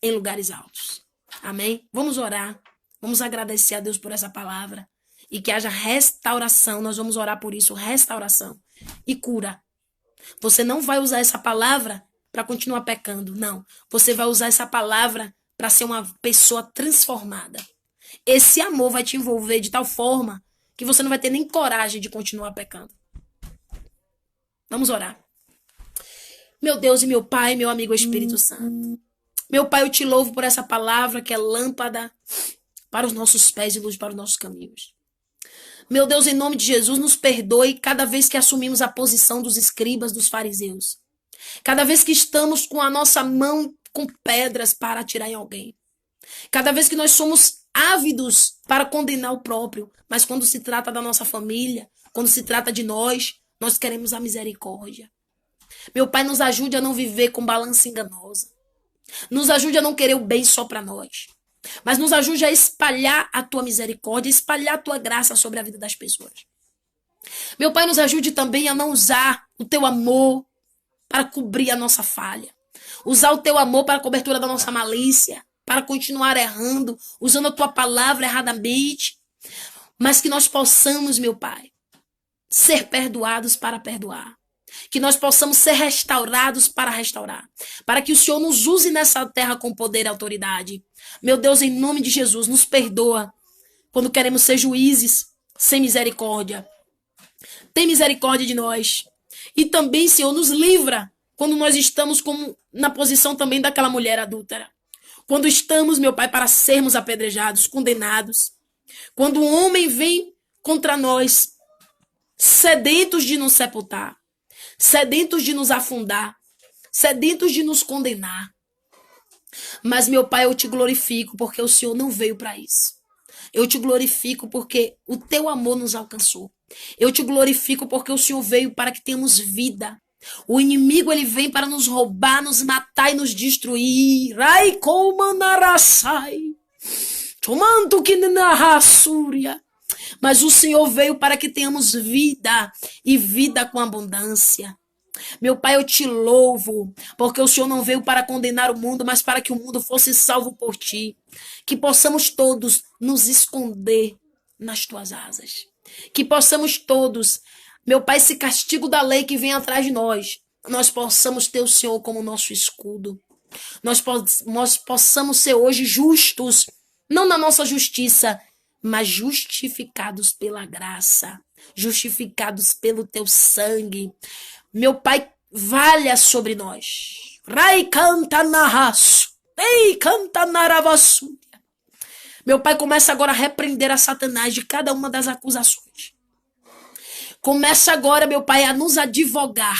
em lugares altos. Amém? Vamos orar. Vamos agradecer a Deus por essa palavra. E que haja restauração. Nós vamos orar por isso. Restauração e cura. Você não vai usar essa palavra para continuar pecando. Não. Você vai usar essa palavra para ser uma pessoa transformada. Esse amor vai te envolver de tal forma que você não vai ter nem coragem de continuar pecando. Vamos orar. Meu Deus e meu Pai, meu amigo Espírito Santo. Meu Pai, eu te louvo por essa palavra que é lâmpada para os nossos pés e luz para os nossos caminhos. Meu Deus, em nome de Jesus, nos perdoe cada vez que assumimos a posição dos escribas, dos fariseus. Cada vez que estamos com a nossa mão com pedras para atirar em alguém. Cada vez que nós somos ávidos para condenar o próprio. Mas quando se trata da nossa família, quando se trata de nós, nós queremos a misericórdia. Meu Pai, nos ajude a não viver com balança enganosa. Nos ajude a não querer o bem só para nós. Mas nos ajude a espalhar a tua misericórdia, espalhar a tua graça sobre a vida das pessoas. Meu Pai, nos ajude também a não usar o teu amor para cobrir a nossa falha. Usar o teu amor para a cobertura da nossa malícia, para continuar errando, usando a tua palavra erradamente. Mas que nós possamos, meu Pai, ser perdoados para perdoar. Que nós possamos ser restaurados para restaurar. Para que o Senhor nos use nessa terra com poder e autoridade. Meu Deus, em nome de Jesus, nos perdoa quando queremos ser juízes sem misericórdia. Tem misericórdia de nós. E também, Senhor, nos livra quando nós estamos na posição também daquela mulher adúltera. Quando estamos, meu Pai, para sermos apedrejados, condenados. Quando o homem vem contra nós, sedentos de nos sepultar. Sedentos de nos afundar, sedentos de nos condenar. Mas, meu Pai, eu te glorifico porque o Senhor não veio para isso. Eu te glorifico porque o teu amor nos alcançou. Eu te glorifico porque o Senhor veio para que tenhamos vida. O inimigo, ele vem para nos roubar, nos matar e nos destruir. Rai como narasai. Tomando que narrasúria. Mas o Senhor veio para que tenhamos vida e vida com abundância. Meu Pai, eu te louvo, porque o Senhor não veio para condenar o mundo, mas para que o mundo fosse salvo por ti. Que possamos todos nos esconder nas tuas asas. Que possamos todos, meu Pai, esse castigo da lei que vem atrás de nós possamos ter o Senhor como nosso escudo. Nós possamos ser hoje justos, não na nossa justiça, mas justificados pela graça, justificados pelo teu sangue. Meu Pai, valha sobre nós. Rai canta narraço, ei canta naravassu. Meu Pai, começa agora a repreender a Satanás de cada uma das acusações. Começa agora, meu Pai, a nos advogar.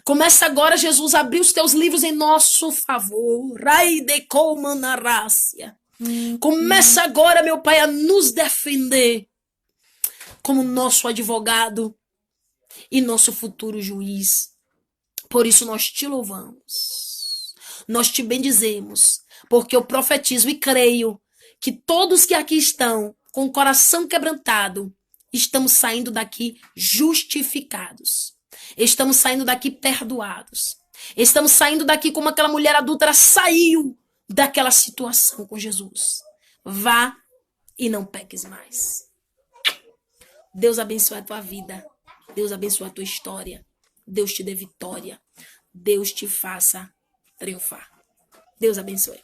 Começa agora, Jesus, a abrir os teus livros em nosso favor. Rai de como narácia. Começa agora, meu Pai, a nos defender como nosso advogado e nosso futuro juiz. Por isso nós te louvamos. Nós te bendizemos, porque eu profetizo e creio que todos que aqui estão com o coração quebrantado, estamos saindo daqui justificados. Estamos saindo daqui perdoados. Estamos saindo daqui como aquela mulher adúltera saiu daquela situação com Jesus. Vá e não peques mais. Deus abençoe a tua vida. Deus abençoe a tua história. Deus te dê vitória. Deus te faça triunfar. Deus abençoe.